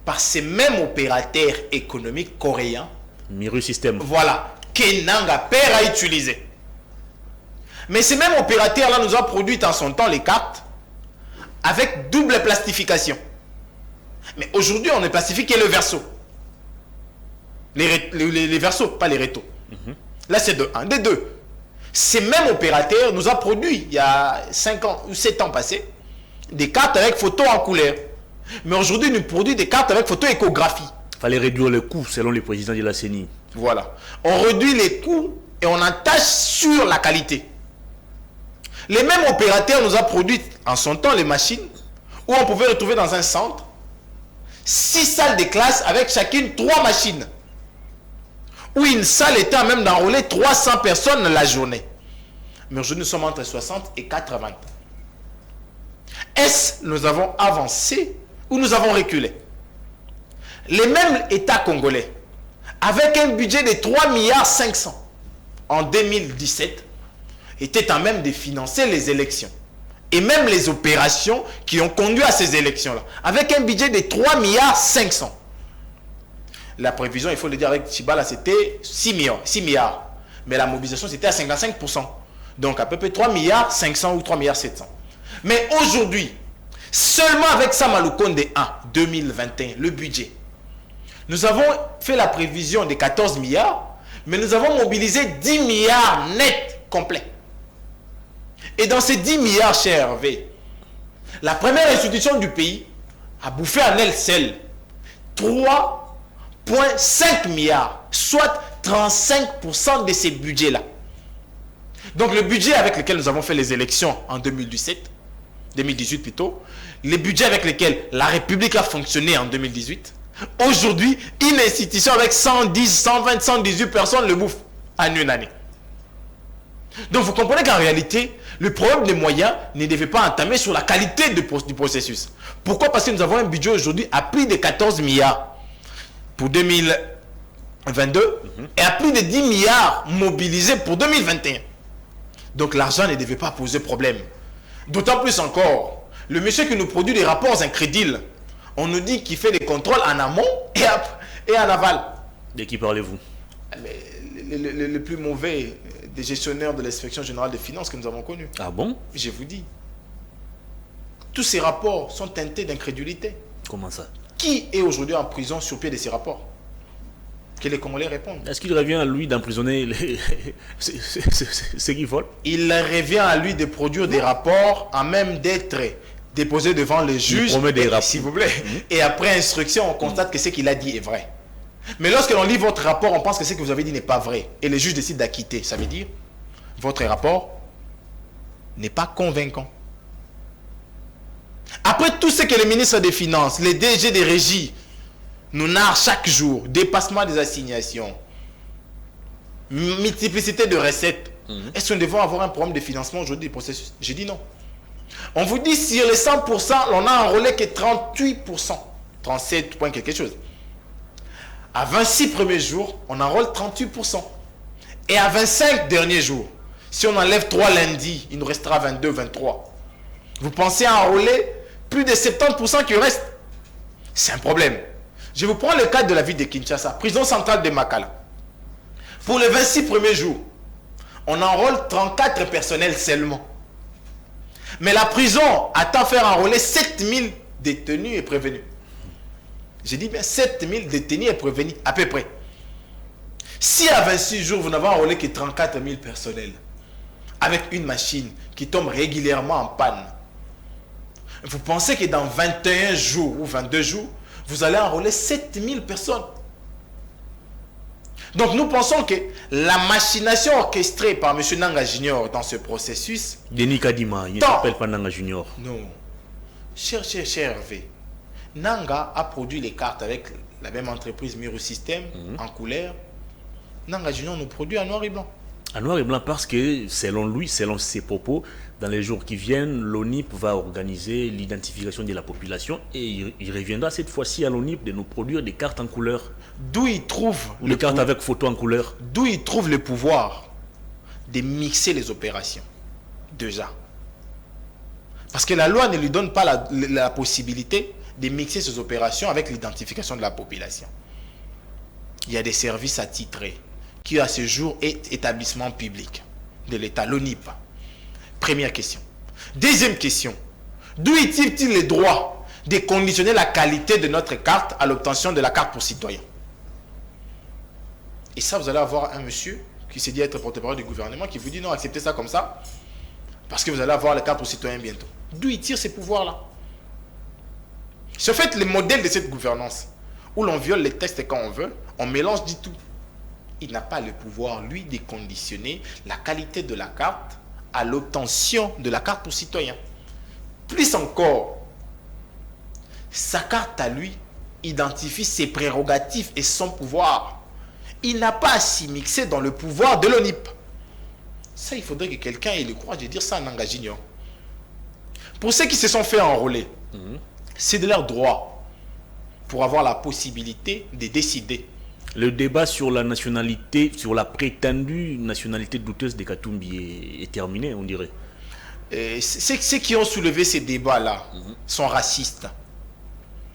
par ces mêmes opérateurs économiques coréens. Miru System. Voilà, que Nanga Père a utilisé. Mais ces mêmes opérateurs-là nous ont produit en son temps les cartes avec double plastification. Mais aujourd'hui, on ne plastifie que le verso. Les versos, pas les rétos. Là, c'est de un. Des deux. Ces mêmes opérateurs nous ont produit, il y a 5 ans ou 7 ans passés, des cartes avec photo en couleur. Mais aujourd'hui, ils nous produisent des cartes avec photo échographie. Il fallait réduire les coûts, selon les présidents de la CENI. Voilà. On réduit les coûts et on attache sur la qualité. Les mêmes opérateurs nous ont produit en son temps les machines où on pouvait retrouver dans un centre 6 salles de classe avec chacune 3 machines. Où une salle était à même d'enrôler 300 personnes la journée. Mais aujourd'hui, nous sommes entre 60 et 80. Est-ce que nous avons avancé ou nous avons reculé? Les mêmes États congolais, avec un budget de 3 milliards 500 en 2017, étaient en même de financer les élections. Et même les opérations qui ont conduit à ces élections-là, avec un budget de 3 milliards 500. La prévision, il faut le dire avec Chibala, c'était 6 milliards. Mais la mobilisation, c'était à 55%. Donc à peu près 3 milliards 500 ou 3 milliards 700. Mais aujourd'hui, seulement avec Samaloukonde 1, 2021, le budget, nous avons fait la prévision de 14 milliards, mais nous avons mobilisé 10 milliards net complets. Et dans ces 10 milliards, cher Hervé, la première institution du pays a bouffé en elle seule 3,5 milliards, soit 35% de ces budgets-là. Donc le budget avec lequel nous avons fait les élections en 2018 plutôt, les budgets avec lesquels la République a fonctionné en 2018, aujourd'hui, une institution avec 110, 120, 118 personnes le bouffe en une année. Donc vous comprenez qu'en réalité, le problème des moyens ne devait pas entamer sur la qualité du processus. Pourquoi? Parce que nous avons un budget aujourd'hui à plus de 14 milliards pour 2022 et à plus de 10 milliards mobilisés pour 2021. Donc l'argent ne devait pas poser problème. D'autant plus encore, le monsieur qui nous produit des rapports incrédibles, on nous dit qu'il fait des contrôles en amont et en aval. De qui parlez-vous? Le plus mauvais des gestionnaires de l'inspection générale des finances que nous avons connus. Ah bon? Je vous dis. Tous ces rapports sont teintés d'incrédulité. Comment ça? Qui est aujourd'hui en prison sur pied de ces rapports? Que les Congolais répondent. Est-ce qu'il revient à lui d'emprisonner ceux qui volent? Il revient à lui de produire des rapports à même d'être déposés devant les juges. S'il vous plaît. Et après instruction, on constate que ce qu'il a dit est vrai. Mais lorsque l'on lit votre rapport, on pense que ce que vous avez dit n'est pas vrai. Et les juges décident d'acquitter. Ça veut dire votre rapport n'est pas convaincant. Après tout ce que les ministres des Finances, les DG des régies nous narrent chaque jour, dépassement des assignations, multiplicité de recettes, est-ce que nous devons avoir un problème de financement aujourd'hui du processus? J'ai dit non. On vous dit sur les 100%, on n'a enrôlé que 38%, 37 points quelque chose. À 26 premiers jours, on enrôle 38%. Et à 25 derniers jours, si on enlève 3 lundis, il nous restera 22, 23. Vous pensez enrôler plus de 70% qui restent? C'est un problème. Je vous prends le cas de la ville de Kinshasa, prison centrale de Makala. Pour les 26 premiers jours, on enrôle 34 personnels seulement. Mais la prison attend faire enrôler 7000 détenus et prévenus. J'ai dit bien 7000 détenus et prévenus, à peu près. Si à 26 jours, vous n'avez enrôlé que 34 000 personnels, avec une machine qui tombe régulièrement en panne, vous pensez que dans 21 jours ou 22 jours, vous allez enrôler 7000 personnes. Donc nous pensons que la machination orchestrée par M. Nanga Junior dans ce processus... Denis Kadima, il ne s'appelle pas Nanga Junior. Non. Cher Hervé, Nanga a produit les cartes avec la même entreprise Mirosystem en couleur. Nanga Junior nous produit en noir et blanc. En noir et blanc parce que, selon lui, selon ses propos, dans les jours qui viennent, l'ONIP va organiser l'identification de la population et il reviendra cette fois-ci à l'ONIP de nous produire des cartes en couleur. D'où il trouve... Des cartes avec photo en couleur. D'où il trouve le pouvoir de mixer les opérations. Déjà. Parce que la loi ne lui donne pas la possibilité de mixer ces opérations avec l'identification de la population. Il y a des services attitrés qui à ce jour est établissement public de l'État, l'ONIP. Première question. Deuxième question. D'où est-il le droit de conditionner la qualité de notre carte à l'obtention de la carte pour citoyen? Et ça, vous allez avoir un monsieur qui s'est dit être porte-parole du gouvernement qui vous dit non, acceptez ça comme ça parce que vous allez avoir la carte pour citoyen bientôt. D'où il tire ces pouvoirs-là? C'est en fait le modèle de cette gouvernance où l'on viole les textes quand on veut, on mélange du tout. Il n'a pas le pouvoir, lui, de conditionner la qualité de la carte à l'obtention de la carte pour citoyen. Plus encore, sa carte à lui identifie ses prérogatives et son pouvoir. Il n'a pas à s'y mixer dans le pouvoir de l'ONIP. Ça, il faudrait que quelqu'un ait le courage de dire ça en Nanga Junior. Pour ceux qui se sont fait enrôler, c'est de leur droit pour avoir la possibilité de décider. Le débat sur la nationalité, sur la prétendue nationalité douteuse de Katumbi est terminé, on dirait. Ceux qui ont soulevé ces débats-là sont racistes,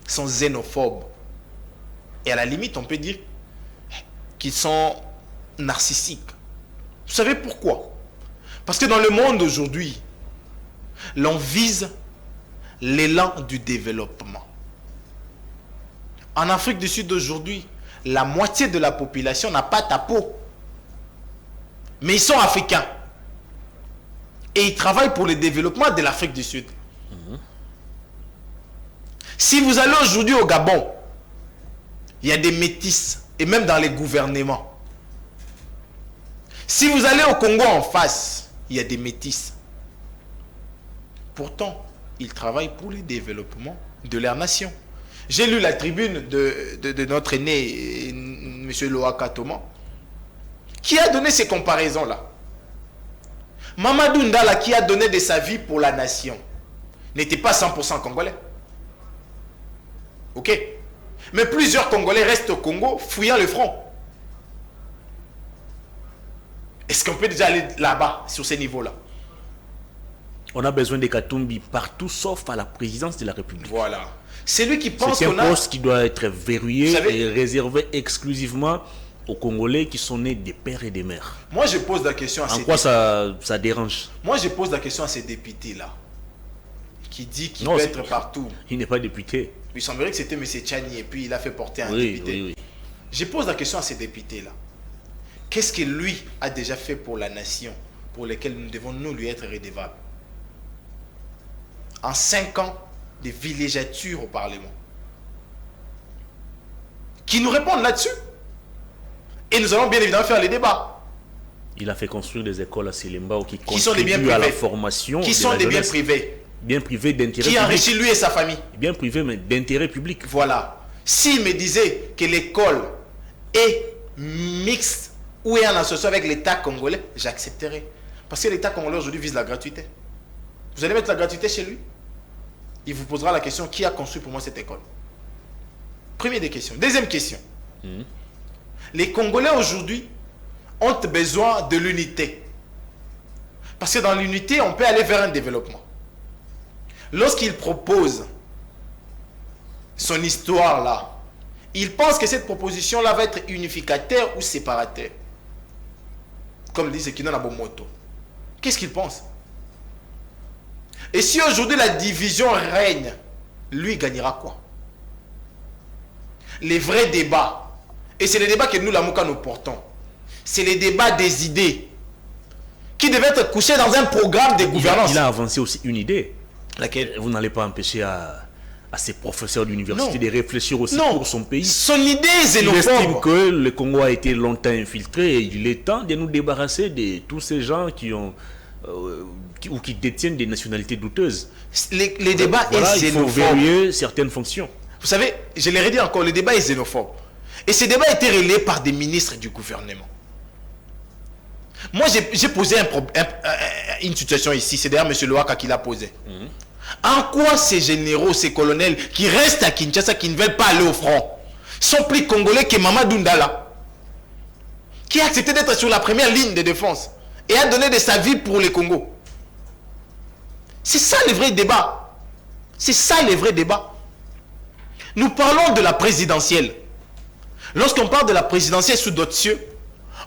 sont xénophobes. Et à la limite, on peut dire qu'ils sont narcissiques. Vous savez pourquoi? Parce que dans le monde aujourd'hui, l'on vise l'élan du développement. En Afrique du Sud aujourd'hui, la moitié de la population n'a pas ta peau. Mais ils sont africains. Et ils travaillent pour le développement de l'Afrique du Sud. Si vous allez aujourd'hui au Gabon, il y a des métis, et même dans les gouvernements. Si vous allez au Congo en face, il y a des métis. Pourtant, ils travaillent pour le développement de leur nation. J'ai lu la tribune de notre aîné, M. Loaka Thomas, qui a donné ces comparaisons-là. Mamadou Ndala, qui a donné de sa vie pour la nation, n'était pas 100% congolais. Ok? Mais plusieurs Congolais restent au Congo, fouillant le front. Est-ce qu'on peut déjà aller là-bas, sur ces niveaux-là? On a besoin de Katumbi partout, sauf à la présidence de la République. Voilà. C'est lui qui pense qu'on a... C'est un poste qui doit être verrouillé et réservé exclusivement aux Congolais qui sont nés des pères et des mères. Moi, je pose la question à ces députés. En quoi ça dérange? Moi, je pose la question à ces députés-là, qui dit qu'il peut être partout. Il n'est pas député. Il semblerait que c'était M. Tchani et puis il a fait porter un député. Oui. Je pose la question à ces députés-là. Qu'est-ce que lui a déjà fait pour la nation, pour lesquels nous devons nous lui être redevables? En 5 ans de villégiature au Parlement. Qui nous répondent là-dessus. Et nous allons bien évidemment faire les débats. Il a fait construire des écoles à Selembao qui sont des biens privés, à la formation. Qui sont des biens privés. Bien privés d'intérêt public. Qui enrichit lui et sa famille. Bien privés mais d'intérêt public. Voilà. S'il me disait que l'école est mixte ou est en association avec l'État congolais, j'accepterais. Parce que l'État congolais aujourd'hui vise la gratuité. Vous allez mettre la gratuité chez lui? Il vous posera la question, qui a construit pour moi cette école? Première des questions. Deuxième question. Les Congolais aujourd'hui ont besoin de l'unité. Parce que dans l'unité, on peut aller vers un développement. Lorsqu'il propose son histoire là, il pense que cette proposition là va être unificateur ou séparateur. Comme dit Sekina Nabomoto. Qu'est-ce qu'il pense? Et si aujourd'hui la division règne, lui gagnera quoi? Les vrais débats, et c'est les débats que nous, la Mouka, nous portons, c'est les débats des idées qui devaient être couchés dans un programme de gouvernance. Il a avancé aussi une idée. Laquelle? Vous n'allez pas empêcher à à ses professeurs d'université de réfléchir aussi pour son pays. Son idée est Il estime xénophobe. que le Congo a été longtemps infiltré et il est temps de nous débarrasser de tous ces gens qui ont ou qui détiennent des nationalités douteuses. Les débats Voilà, est il faut xénophobe. verrouiller certaines fonctions. Vous savez, je l'ai redit encore, le débat est xénophobe. Et ce débat a été relayé par des ministres du gouvernement. Moi, j'ai posé une situation ici, c'est d'ailleurs M. Loaka qui l'a posé. En quoi ces généraux, ces colonels qui restent à Kinshasa, qui ne veulent pas aller au front, sont plus congolais que Mamadou Ndala, qui a accepté d'être sur la première ligne de défense et a donné de sa vie pour les Congo? C'est ça le vrai débat. C'est ça le vrai débat. Nous parlons de la présidentielle. Lorsqu'on parle de la présidentielle sous d'autres cieux,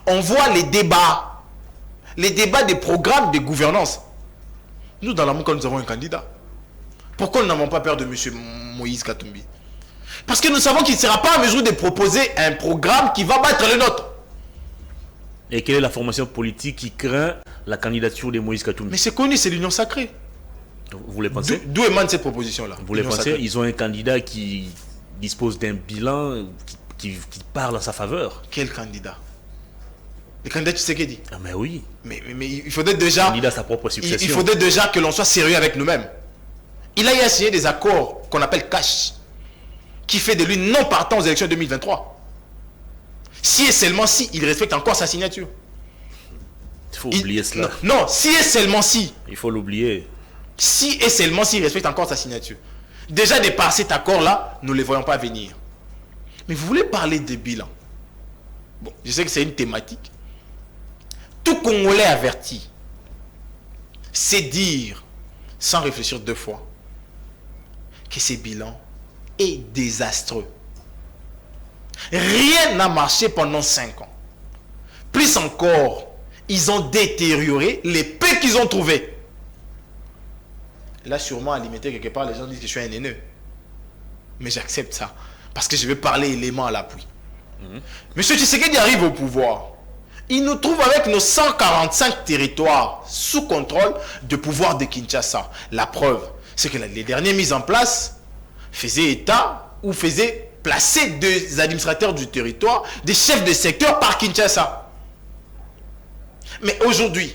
on voit les débats des programmes de gouvernance. Nous, dans la Mouka, nous avons un candidat. Pourquoi nous n'avons pas peur de M. Moïse Katumbi? Parce que nous savons qu'il ne sera pas en mesure de proposer un programme qui va battre le nôtre. Et quelle est la formation politique qui craint la candidature de Moïse Katumbi? Mais c'est connu, c'est l'Union sacrée. Vous les pensez? D'où émane cette proposition-là? Vous les pensez? Ils ont un candidat qui dispose d'un bilan qui parle en sa faveur. Quel candidat? Le candidat Tshisekedi. Ah mais oui. Mais il faudrait déjà... Candidat à sa propre succession. Il faudrait déjà que l'on soit sérieux avec nous-mêmes. Il a signé des accords qu'on appelle cash, qui fait de lui non partant aux élections 2023. Si et seulement si il respecte encore sa signature. Il faut oublier cela. Non, si et seulement si. Il faut l'oublier. Si et seulement si il respecte encore sa signature. Déjà, de par cet accord-là, nous ne les voyons pas venir. Mais vous voulez parler de bilan? Bon, je sais que c'est une thématique. Tout Congolais averti, c'est dire, sans réfléchir deux fois, que ce bilan est désastreux. Rien n'a marché pendant 5 ans. Plus encore, ils ont détérioré les paix qu'ils ont trouvées. Là, sûrement, à limiter quelque part, les gens disent que je suis un haineux. Mais j'accepte ça. Parce que je vais parler éléments à l'appui. Monsieur Tshisekedi arrive au pouvoir. Il nous trouve avec nos 145 territoires sous contrôle de pouvoir de Kinshasa. La preuve, c'est que les dernières mises en place faisaient état ou faisaient placer des administrateurs du territoire, des chefs de secteur par Kinshasa. Mais aujourd'hui,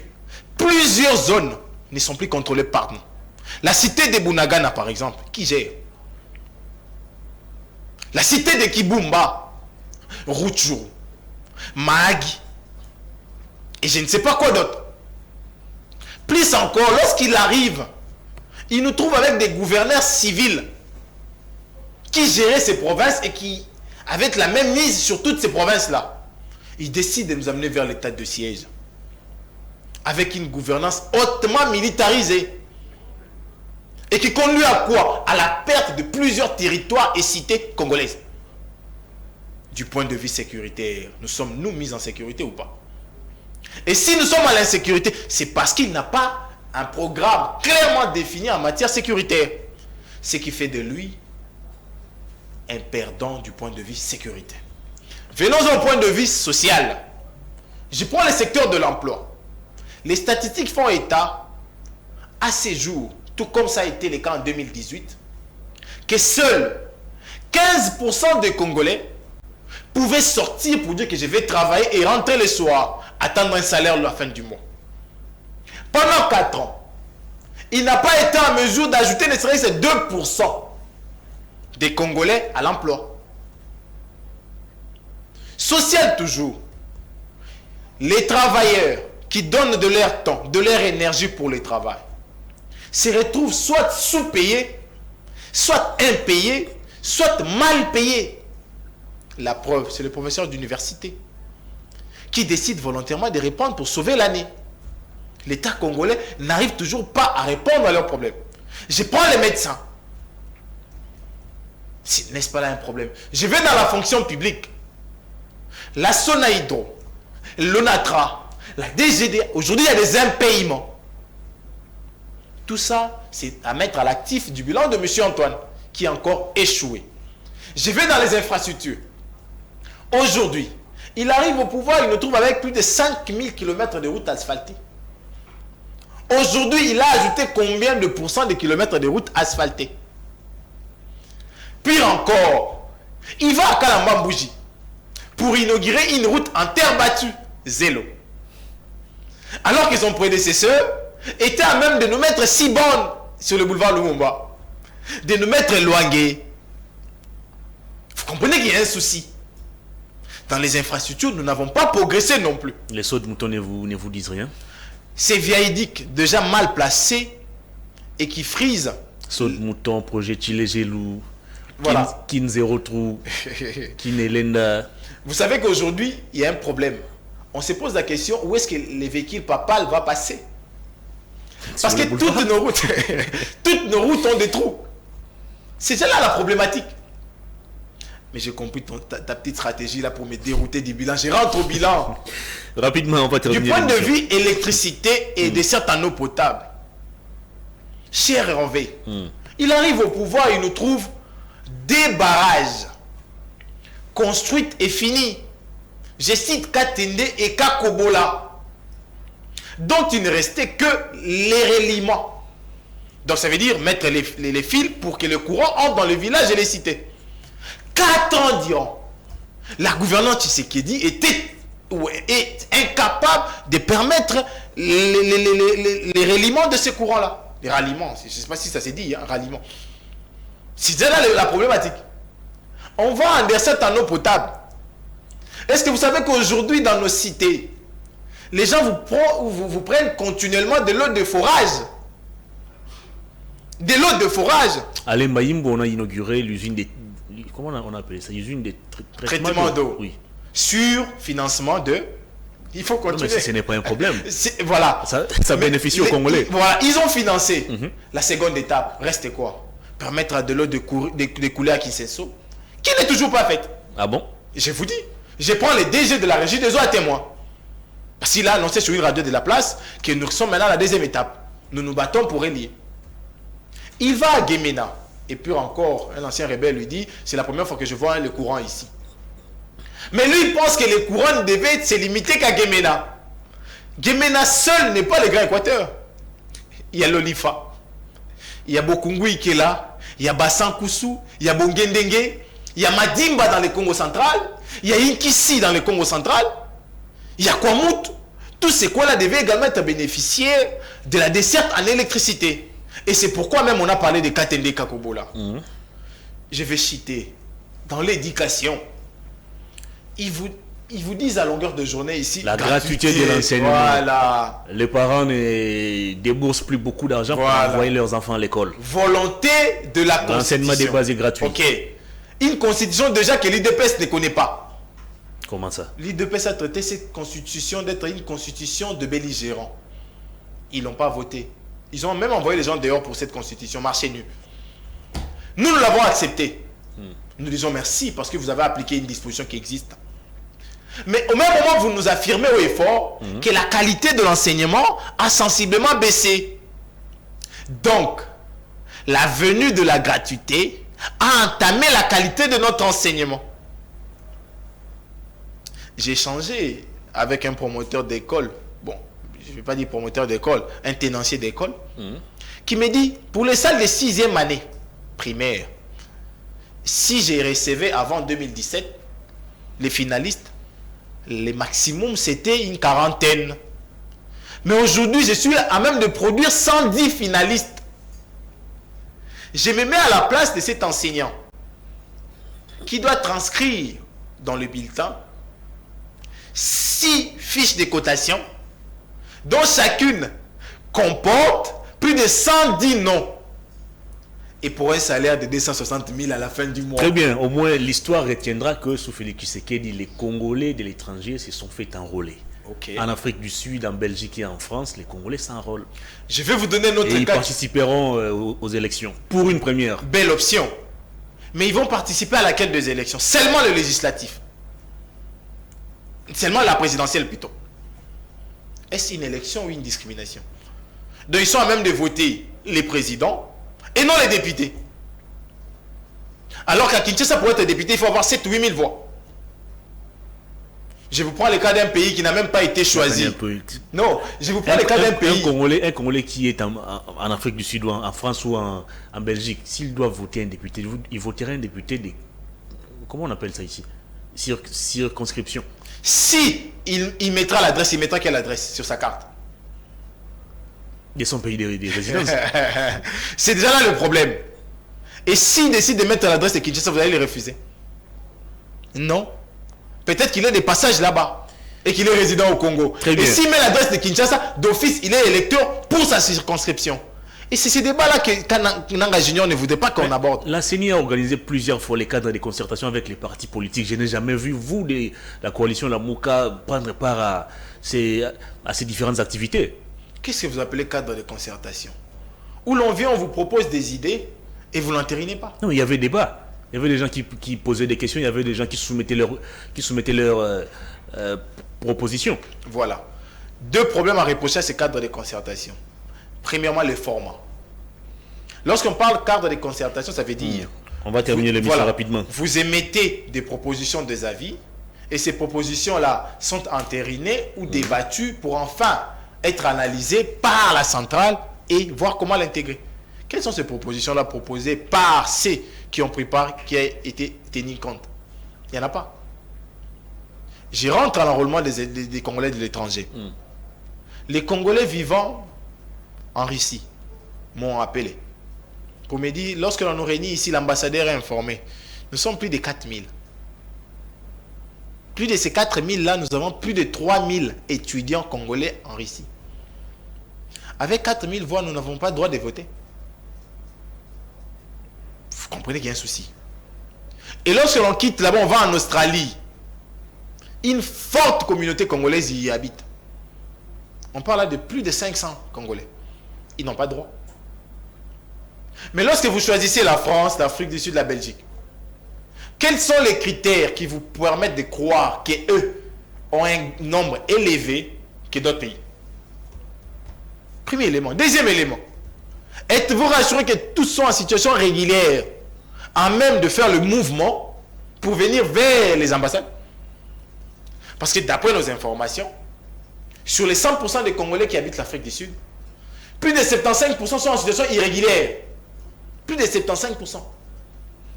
plusieurs zones ne sont plus contrôlées par nous. La cité de Bunagana, par exemple, qui gère? La cité de Kibumba, Rutshuru, Mahagi, et je ne sais pas quoi d'autre. Plus encore, lorsqu'il arrive, il nous trouve avec des gouverneurs civils qui géraient ces provinces et qui avaient la même mise sur toutes ces provinces-là. Il décide de nous amener vers l'état de siège avec une gouvernance hautement militarisée et qui conduit à quoi? À la perte de plusieurs territoires et cités congolaises. Du point de vue sécuritaire, nous sommes nous mis en sécurité ou pas? Et si nous sommes à l'insécurité, c'est parce qu'il n'a pas un programme clairement défini en matière sécuritaire. Ce qui fait de lui un perdant du point de vue sécuritaire. Venons au point de vue social. Je prends le secteur de l'emploi. Les statistiques font état, à ces jours, tout comme ça a été le cas en 2018, que seuls 15% des Congolais pouvaient sortir pour dire que je vais travailler et rentrer le soir, attendre un salaire à la fin du mois. Pendant 4 ans, il n'a pas été en mesure d'ajouter ne serait-ce que 2% des Congolais à l'emploi. Social toujours. Les travailleurs qui donnent de leur temps, de leur énergie pour le travail, se retrouvent soit sous-payés, soit impayés, soit mal payés. La preuve, c'est le professeur d'université qui décide volontairement de répondre pour sauver l'année. L'État congolais n'arrive toujours pas à répondre à leurs problèmes. Je prends les médecins. N'est-ce pas là un problème? Je vais dans la fonction publique. La Sonaïdro, l'ONATRA, la DGD, aujourd'hui il y a des impayements. Tout ça, c'est à mettre à l'actif du bilan de M. Antoine, qui a encore échoué. Je vais dans les infrastructures. Aujourd'hui, il arrive au pouvoir, il nous trouve avec plus de 5000 km de routes asphaltées. Aujourd'hui, il a ajouté combien de pourcents de kilomètres de routes asphaltées? Pire encore, il va à Kalambambouji pour inaugurer une route en terre battue, zélo. Alors que son prédécesseur était à même de nous mettre 6 bornes sur le boulevard Lumumba, de nous mettre éloignés. Vous comprenez qu'il y a un souci. Dans les infrastructures, nous n'avons pas progressé non plus. Les sauts de moutons ne vous disent rien. Ces viaïdiques déjà mal placés et qui frisent. Sauts de moutons, projet Chilegelou, Voilà. Kin Zero Trou, Kin Elenda. Vous savez qu'aujourd'hui, il y a un problème. On se pose la question, où est-ce que les véhicules papales vont passer? Parce que toutes nos routes ont des trous. C'est là la problématique. Mais j'ai compris ta petite stratégie là pour me dérouter du bilan. Je rentre au bilan. Rapidement, on va terminer. Du point de vue électricité et dessert en eau potable, cher Hervé, il arrive au pouvoir et il nous trouve des barrages construits et finis. Je cite Katende et Kakobola, dont il ne restait que les reliments. Donc ça veut dire mettre les fils pour que le courant entre dans le village et les cités. 4 ans durant, la gouvernante Tshisekedi est incapable de permettre les reliments de ces courants-là. Les ralliements, je ne sais pas si ça s'est dit, ralliements. C'est là la problématique. On va en dessert en eau potable. Est-ce que vous savez qu'aujourd'hui, dans nos cités, les gens vous prennent continuellement de l'eau de forage? De l'eau de forage. À l'Embaïmbo, on a inauguré l'usine des... Comment on appelle ça? L'usine des traitements d'eau. Oui. Sur financement de... Il faut continuer. Non, mais ce n'est pas un problème. Voilà. Ça bénéficie aux Congolais. Voilà, ils ont financé. La seconde étape, reste quoi? Permettre à de l'eau de couler à Kinshasa, qui n'est toujours pas faite. Ah bon? Je vous dis, je prends les DG de la régie des eaux à témoin. Parce qu'il a annoncé sur une radio de la place que nous sommes maintenant à la deuxième étape. Nous nous battons pour relier. Il va à Gemena. Et puis encore, un ancien rebelle lui dit, c'est la première fois que je vois le courant ici. Mais lui, il pense que les courants ne devaient se limiter qu'à Gemena. Gemena seul n'est pas le Grand Équateur. Il y a l'Olifa. Il y a Bokungui qui est là. Il y a Bassan Koussou. Il y a Bongendenge. Il y a Madimba dans le Congo central. Il y a Inkisi dans le Congo central. Il y a Kwamut. Tous ces coins-là devaient également être bénéficiaires de la desserte en électricité. Et c'est pourquoi même on a parlé de Katende Kakobola. Je vais citer. Dans l'éducation, ils vous disent à longueur de journée ici... La gratuité de l'enseignement. Voilà. Les parents ne déboursent plus beaucoup d'argent pour envoyer leurs enfants à l'école. Volonté de la Constitution. L'enseignement des bases est gratuit. Ok. Une constitution déjà que l'IDPS ne connaît pas. Comment ça? L'IDPS a traité cette constitution d'être une constitution de belligérants. Ils n'ont pas voté. Ils ont même envoyé les gens dehors pour cette constitution, marché nu. Nous l'avons accepté. Nous disons merci parce que vous avez appliqué une disposition qui existe. Mais au même moment, vous nous affirmez haut et fort que la qualité de l'enseignement a sensiblement baissé. Donc, la venue de la gratuité a entamé la qualité de notre enseignement. J'ai échangé avec un promoteur d'école. Bon, je ne vais pas dire promoteur d'école, un tenancier d'école, qui me dit, pour les salles de 6e année primaire, si j'ai recevé avant 2017, les finalistes, les maximum c'était une quarantaine. Mais aujourd'hui, je suis à même de produire 110 finalistes. Je me mets à la place de cet enseignant qui doit transcrire dans le bulletin 6 fiches de cotation dont chacune comporte plus de 110 noms. Et pour un salaire de 260 000 à la fin du mois. Très bien, au moins l'histoire retiendra que sous Félix Tshisekedi, les Congolais de l'étranger se sont fait enrôler. Okay. En Afrique du Sud, en Belgique et en France, les Congolais s'enrôlent. Je vais vous donner un autre et ils cas. participeront aux élections, pour une première. Belle option. Mais ils vont participer à laquelle des élections? Seulement le législatif. Seulement la présidentielle plutôt. Est-ce une élection ou une discrimination? Donc ils sont à même de voter les présidents et non les députés. Alors qu'à Kinshasa, pour être député, il faut avoir 7 ou 8 000 voix. Je vous prends le cas d'un pays qui n'a même pas été choisi. Non, je vous prends le cas d'un pays. Un Congolais qui est en Afrique du Sud, ou en France ou en Belgique, s'il doit voter un député, il voterait un député de... Comment on appelle ça ici? Circonscription. Si il mettra l'adresse, il mettra quelle adresse sur sa carte? De son pays de résidence. C'est déjà là le problème. Et s'il décide de mettre l'adresse de Kinshasa, vous allez le refuser? Non. Peut-être qu'il a des passages là-bas et qu'il est résident au Congo. Et s'il met l'adresse de Kinshasa, d'office, il est électeur pour sa circonscription. Et c'est ces débats-là que Nanga Junior ne voudrait pas qu'on aborde. La CENI a organisé plusieurs fois les cadres de concertation avec les partis politiques. Je n'ai jamais vu, vous, de la coalition La Mouka, prendre part à ces différentes activités. Qu'est-ce que vous appelez cadre de concertation? Où l'on vient, on vous propose des idées et vous n'entérinez pas. Non, il y avait débat. Il y avait des gens qui posaient des questions, il y avait des gens qui soumettaient leurs propositions. Voilà. Deux problèmes à reprocher à ces cadres de concertation. Premièrement, le format. Lorsqu'on parle cadre de concertation, ça veut dire... On va terminer l'émission rapidement. Vous émettez des propositions, des avis, et ces propositions-là sont entérinées ou débattues pour enfin être analysées par la centrale et voir comment l'intégrer. Quelles sont ces propositions-là proposées par ceux qui ont pris part, qui a été tenu compte? Il n'y en a pas. Je rentre à l'enrôlement des Congolais de l'étranger. Les Congolais vivant en Russie m'ont appelé pour me dire, lorsque l'on nous réunit ici, l'ambassadeur est informé. Nous sommes plus de 4000. Plus de ces 4000-là, nous avons plus de 3000 étudiants congolais en Russie. Avec 4000 voix, nous n'avons pas le droit de voter. Vous comprenez qu'il y a un souci. Et lorsque l'on quitte là-bas, on va en Australie. Une forte communauté congolaise y habite. On parle là de plus de 500 Congolais. Ils n'ont pas de droit. Mais lorsque vous choisissez la France, l'Afrique du Sud, la Belgique, quels sont les critères qui vous permettent de croire qu'eux ont un nombre élevé que d'autres pays? Premier élément. Deuxième élément. Êtes-vous rassuré que tous sont en situation régulière, en même de faire le mouvement pour venir vers les ambassades? Parce que d'après nos informations, sur les 100% des Congolais qui habitent l'Afrique du Sud, plus de 75% sont en situation irrégulière. Plus de 75%.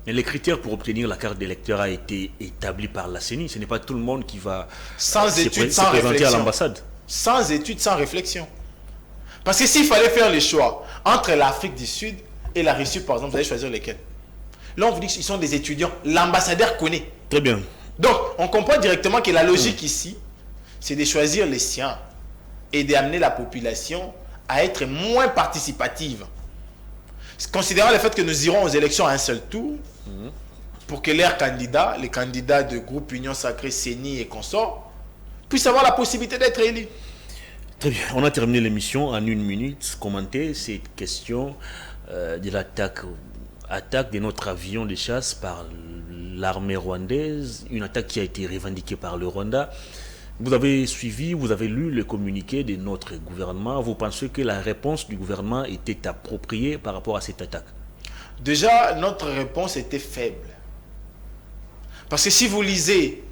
Mais les critères pour obtenir la carte d'électeur a été établi par la CENI. Ce n'est pas tout le monde qui va sans études, sans réflexion. À l'ambassade. Sans études, sans réflexion. Parce que s'il fallait faire le choix entre l'Afrique du Sud et la Russie, par exemple, vous allez choisir lesquels? Là, on vous dit qu'ils sont des étudiants. L'ambassadeur connaît. Très bien. Donc, on comprend directement que la logique ici, c'est de choisir les siens et d'amener la population à être moins participative. Considérant le fait que nous irons aux élections à un seul tour, pour que leurs candidats, les candidats de groupe Union Sacrée, CENI et consorts, puissent avoir la possibilité d'être élus. Très bien. On a terminé l'émission en 1 minute. Commenter cette question de l'attaque de notre avion de chasse par l'armée rwandaise, une attaque qui a été revendiquée par le Rwanda. Vous avez suivi, vous avez lu le communiqué de notre gouvernement. Vous pensez que la réponse du gouvernement était appropriée par rapport à cette attaque? Déjà, notre réponse était faible. Parce que si vous lisez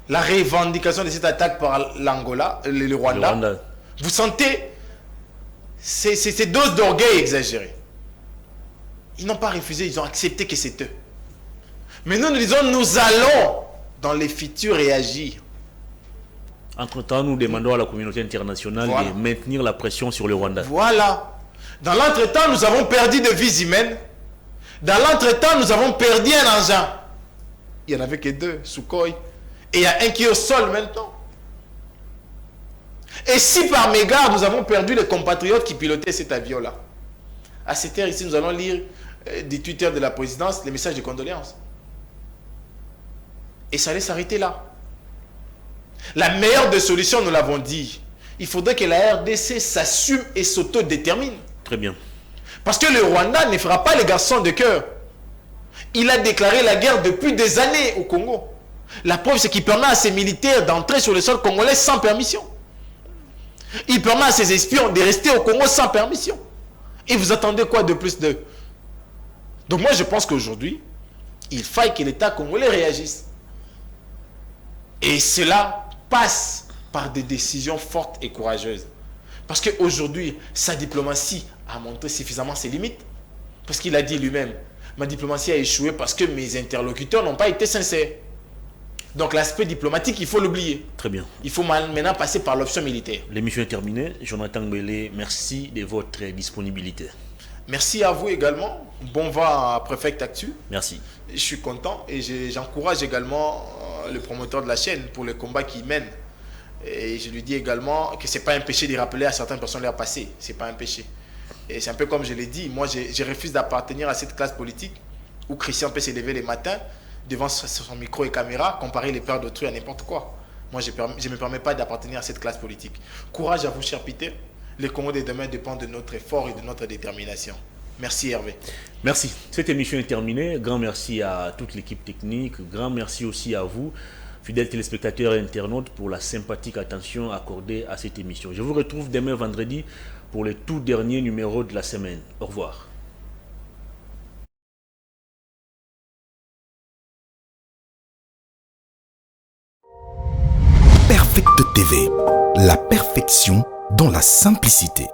la revendication de cette attaque par l'Angola, le Rwanda, vous sentez ces doses d'orgueil exagérées. Ils n'ont pas refusé, ils ont accepté que c'est eux. Mais nous disons, nous allons dans les futurs réagir. Entre-temps, nous demandons à la communauté internationale de maintenir la pression sur le Rwanda. Voilà. Dans l'entretemps, nous avons perdu des vies humaines. Dans l'entretemps, nous avons perdu un engin. Il n'y en avait que 2, Sukhoi. Et il y a un qui est au sol maintenant. Et si par mégarde, nous avons perdu les compatriotes qui pilotaient cet avion-là, à cette heure ici, nous allons lire des Twitter de la présidence, les messages de condoléances. Et ça allait s'arrêter là. La meilleure des solutions, nous l'avons dit, il faudrait que la RDC s'assume et s'autodétermine. Très bien. Parce que le Rwanda ne fera pas les garçons de cœur. Il a déclaré la guerre depuis des années au Congo. La preuve, c'est qu'il permet à ses militaires d'entrer sur le sol congolais sans permission. Il permet à ses espions de rester au Congo sans permission. Et vous attendez quoi de plus d'eux? Donc moi, je pense qu'aujourd'hui, il faille que l'État congolais réagisse. Et cela passe par des décisions fortes et courageuses. Parce qu'aujourd'hui, sa diplomatie a montré suffisamment ses limites. Parce qu'il a dit lui-même, ma diplomatie a échoué parce que mes interlocuteurs n'ont pas été sincères. Donc l'aspect diplomatique, il faut l'oublier. Très bien. Il faut maintenant passer par l'option militaire. L'émission est terminée. Jonathan Mbele, merci de votre disponibilité. Merci à vous également. Bon vent à Préfect Actu. Merci. Je suis content et j'encourage également le promoteur de la chaîne pour le combat qu'il mène. Et je lui dis également que ce n'est pas un péché de rappeler à certaines personnes leur passé. Ce n'est pas un péché. Et c'est un peu comme je l'ai dit, moi je refuse d'appartenir à cette classe politique où Christian peut se lever les matins devant son micro et caméra, comparer les pères d'autrui à n'importe quoi. Moi je ne me permets pas d'appartenir à cette classe politique. Courage à vous, cher Peter. Le Congo de demain dépend de notre effort et de notre détermination. Merci Hervé. Merci. Cette émission est terminée. Grand merci à toute l'équipe technique. Grand merci aussi à vous, fidèles téléspectateurs et internautes, pour la sympathique attention accordée à cette émission. Je vous retrouve demain vendredi pour le tout dernier numéro de la semaine. Au revoir. Perfect TV, la perfection dans la simplicité.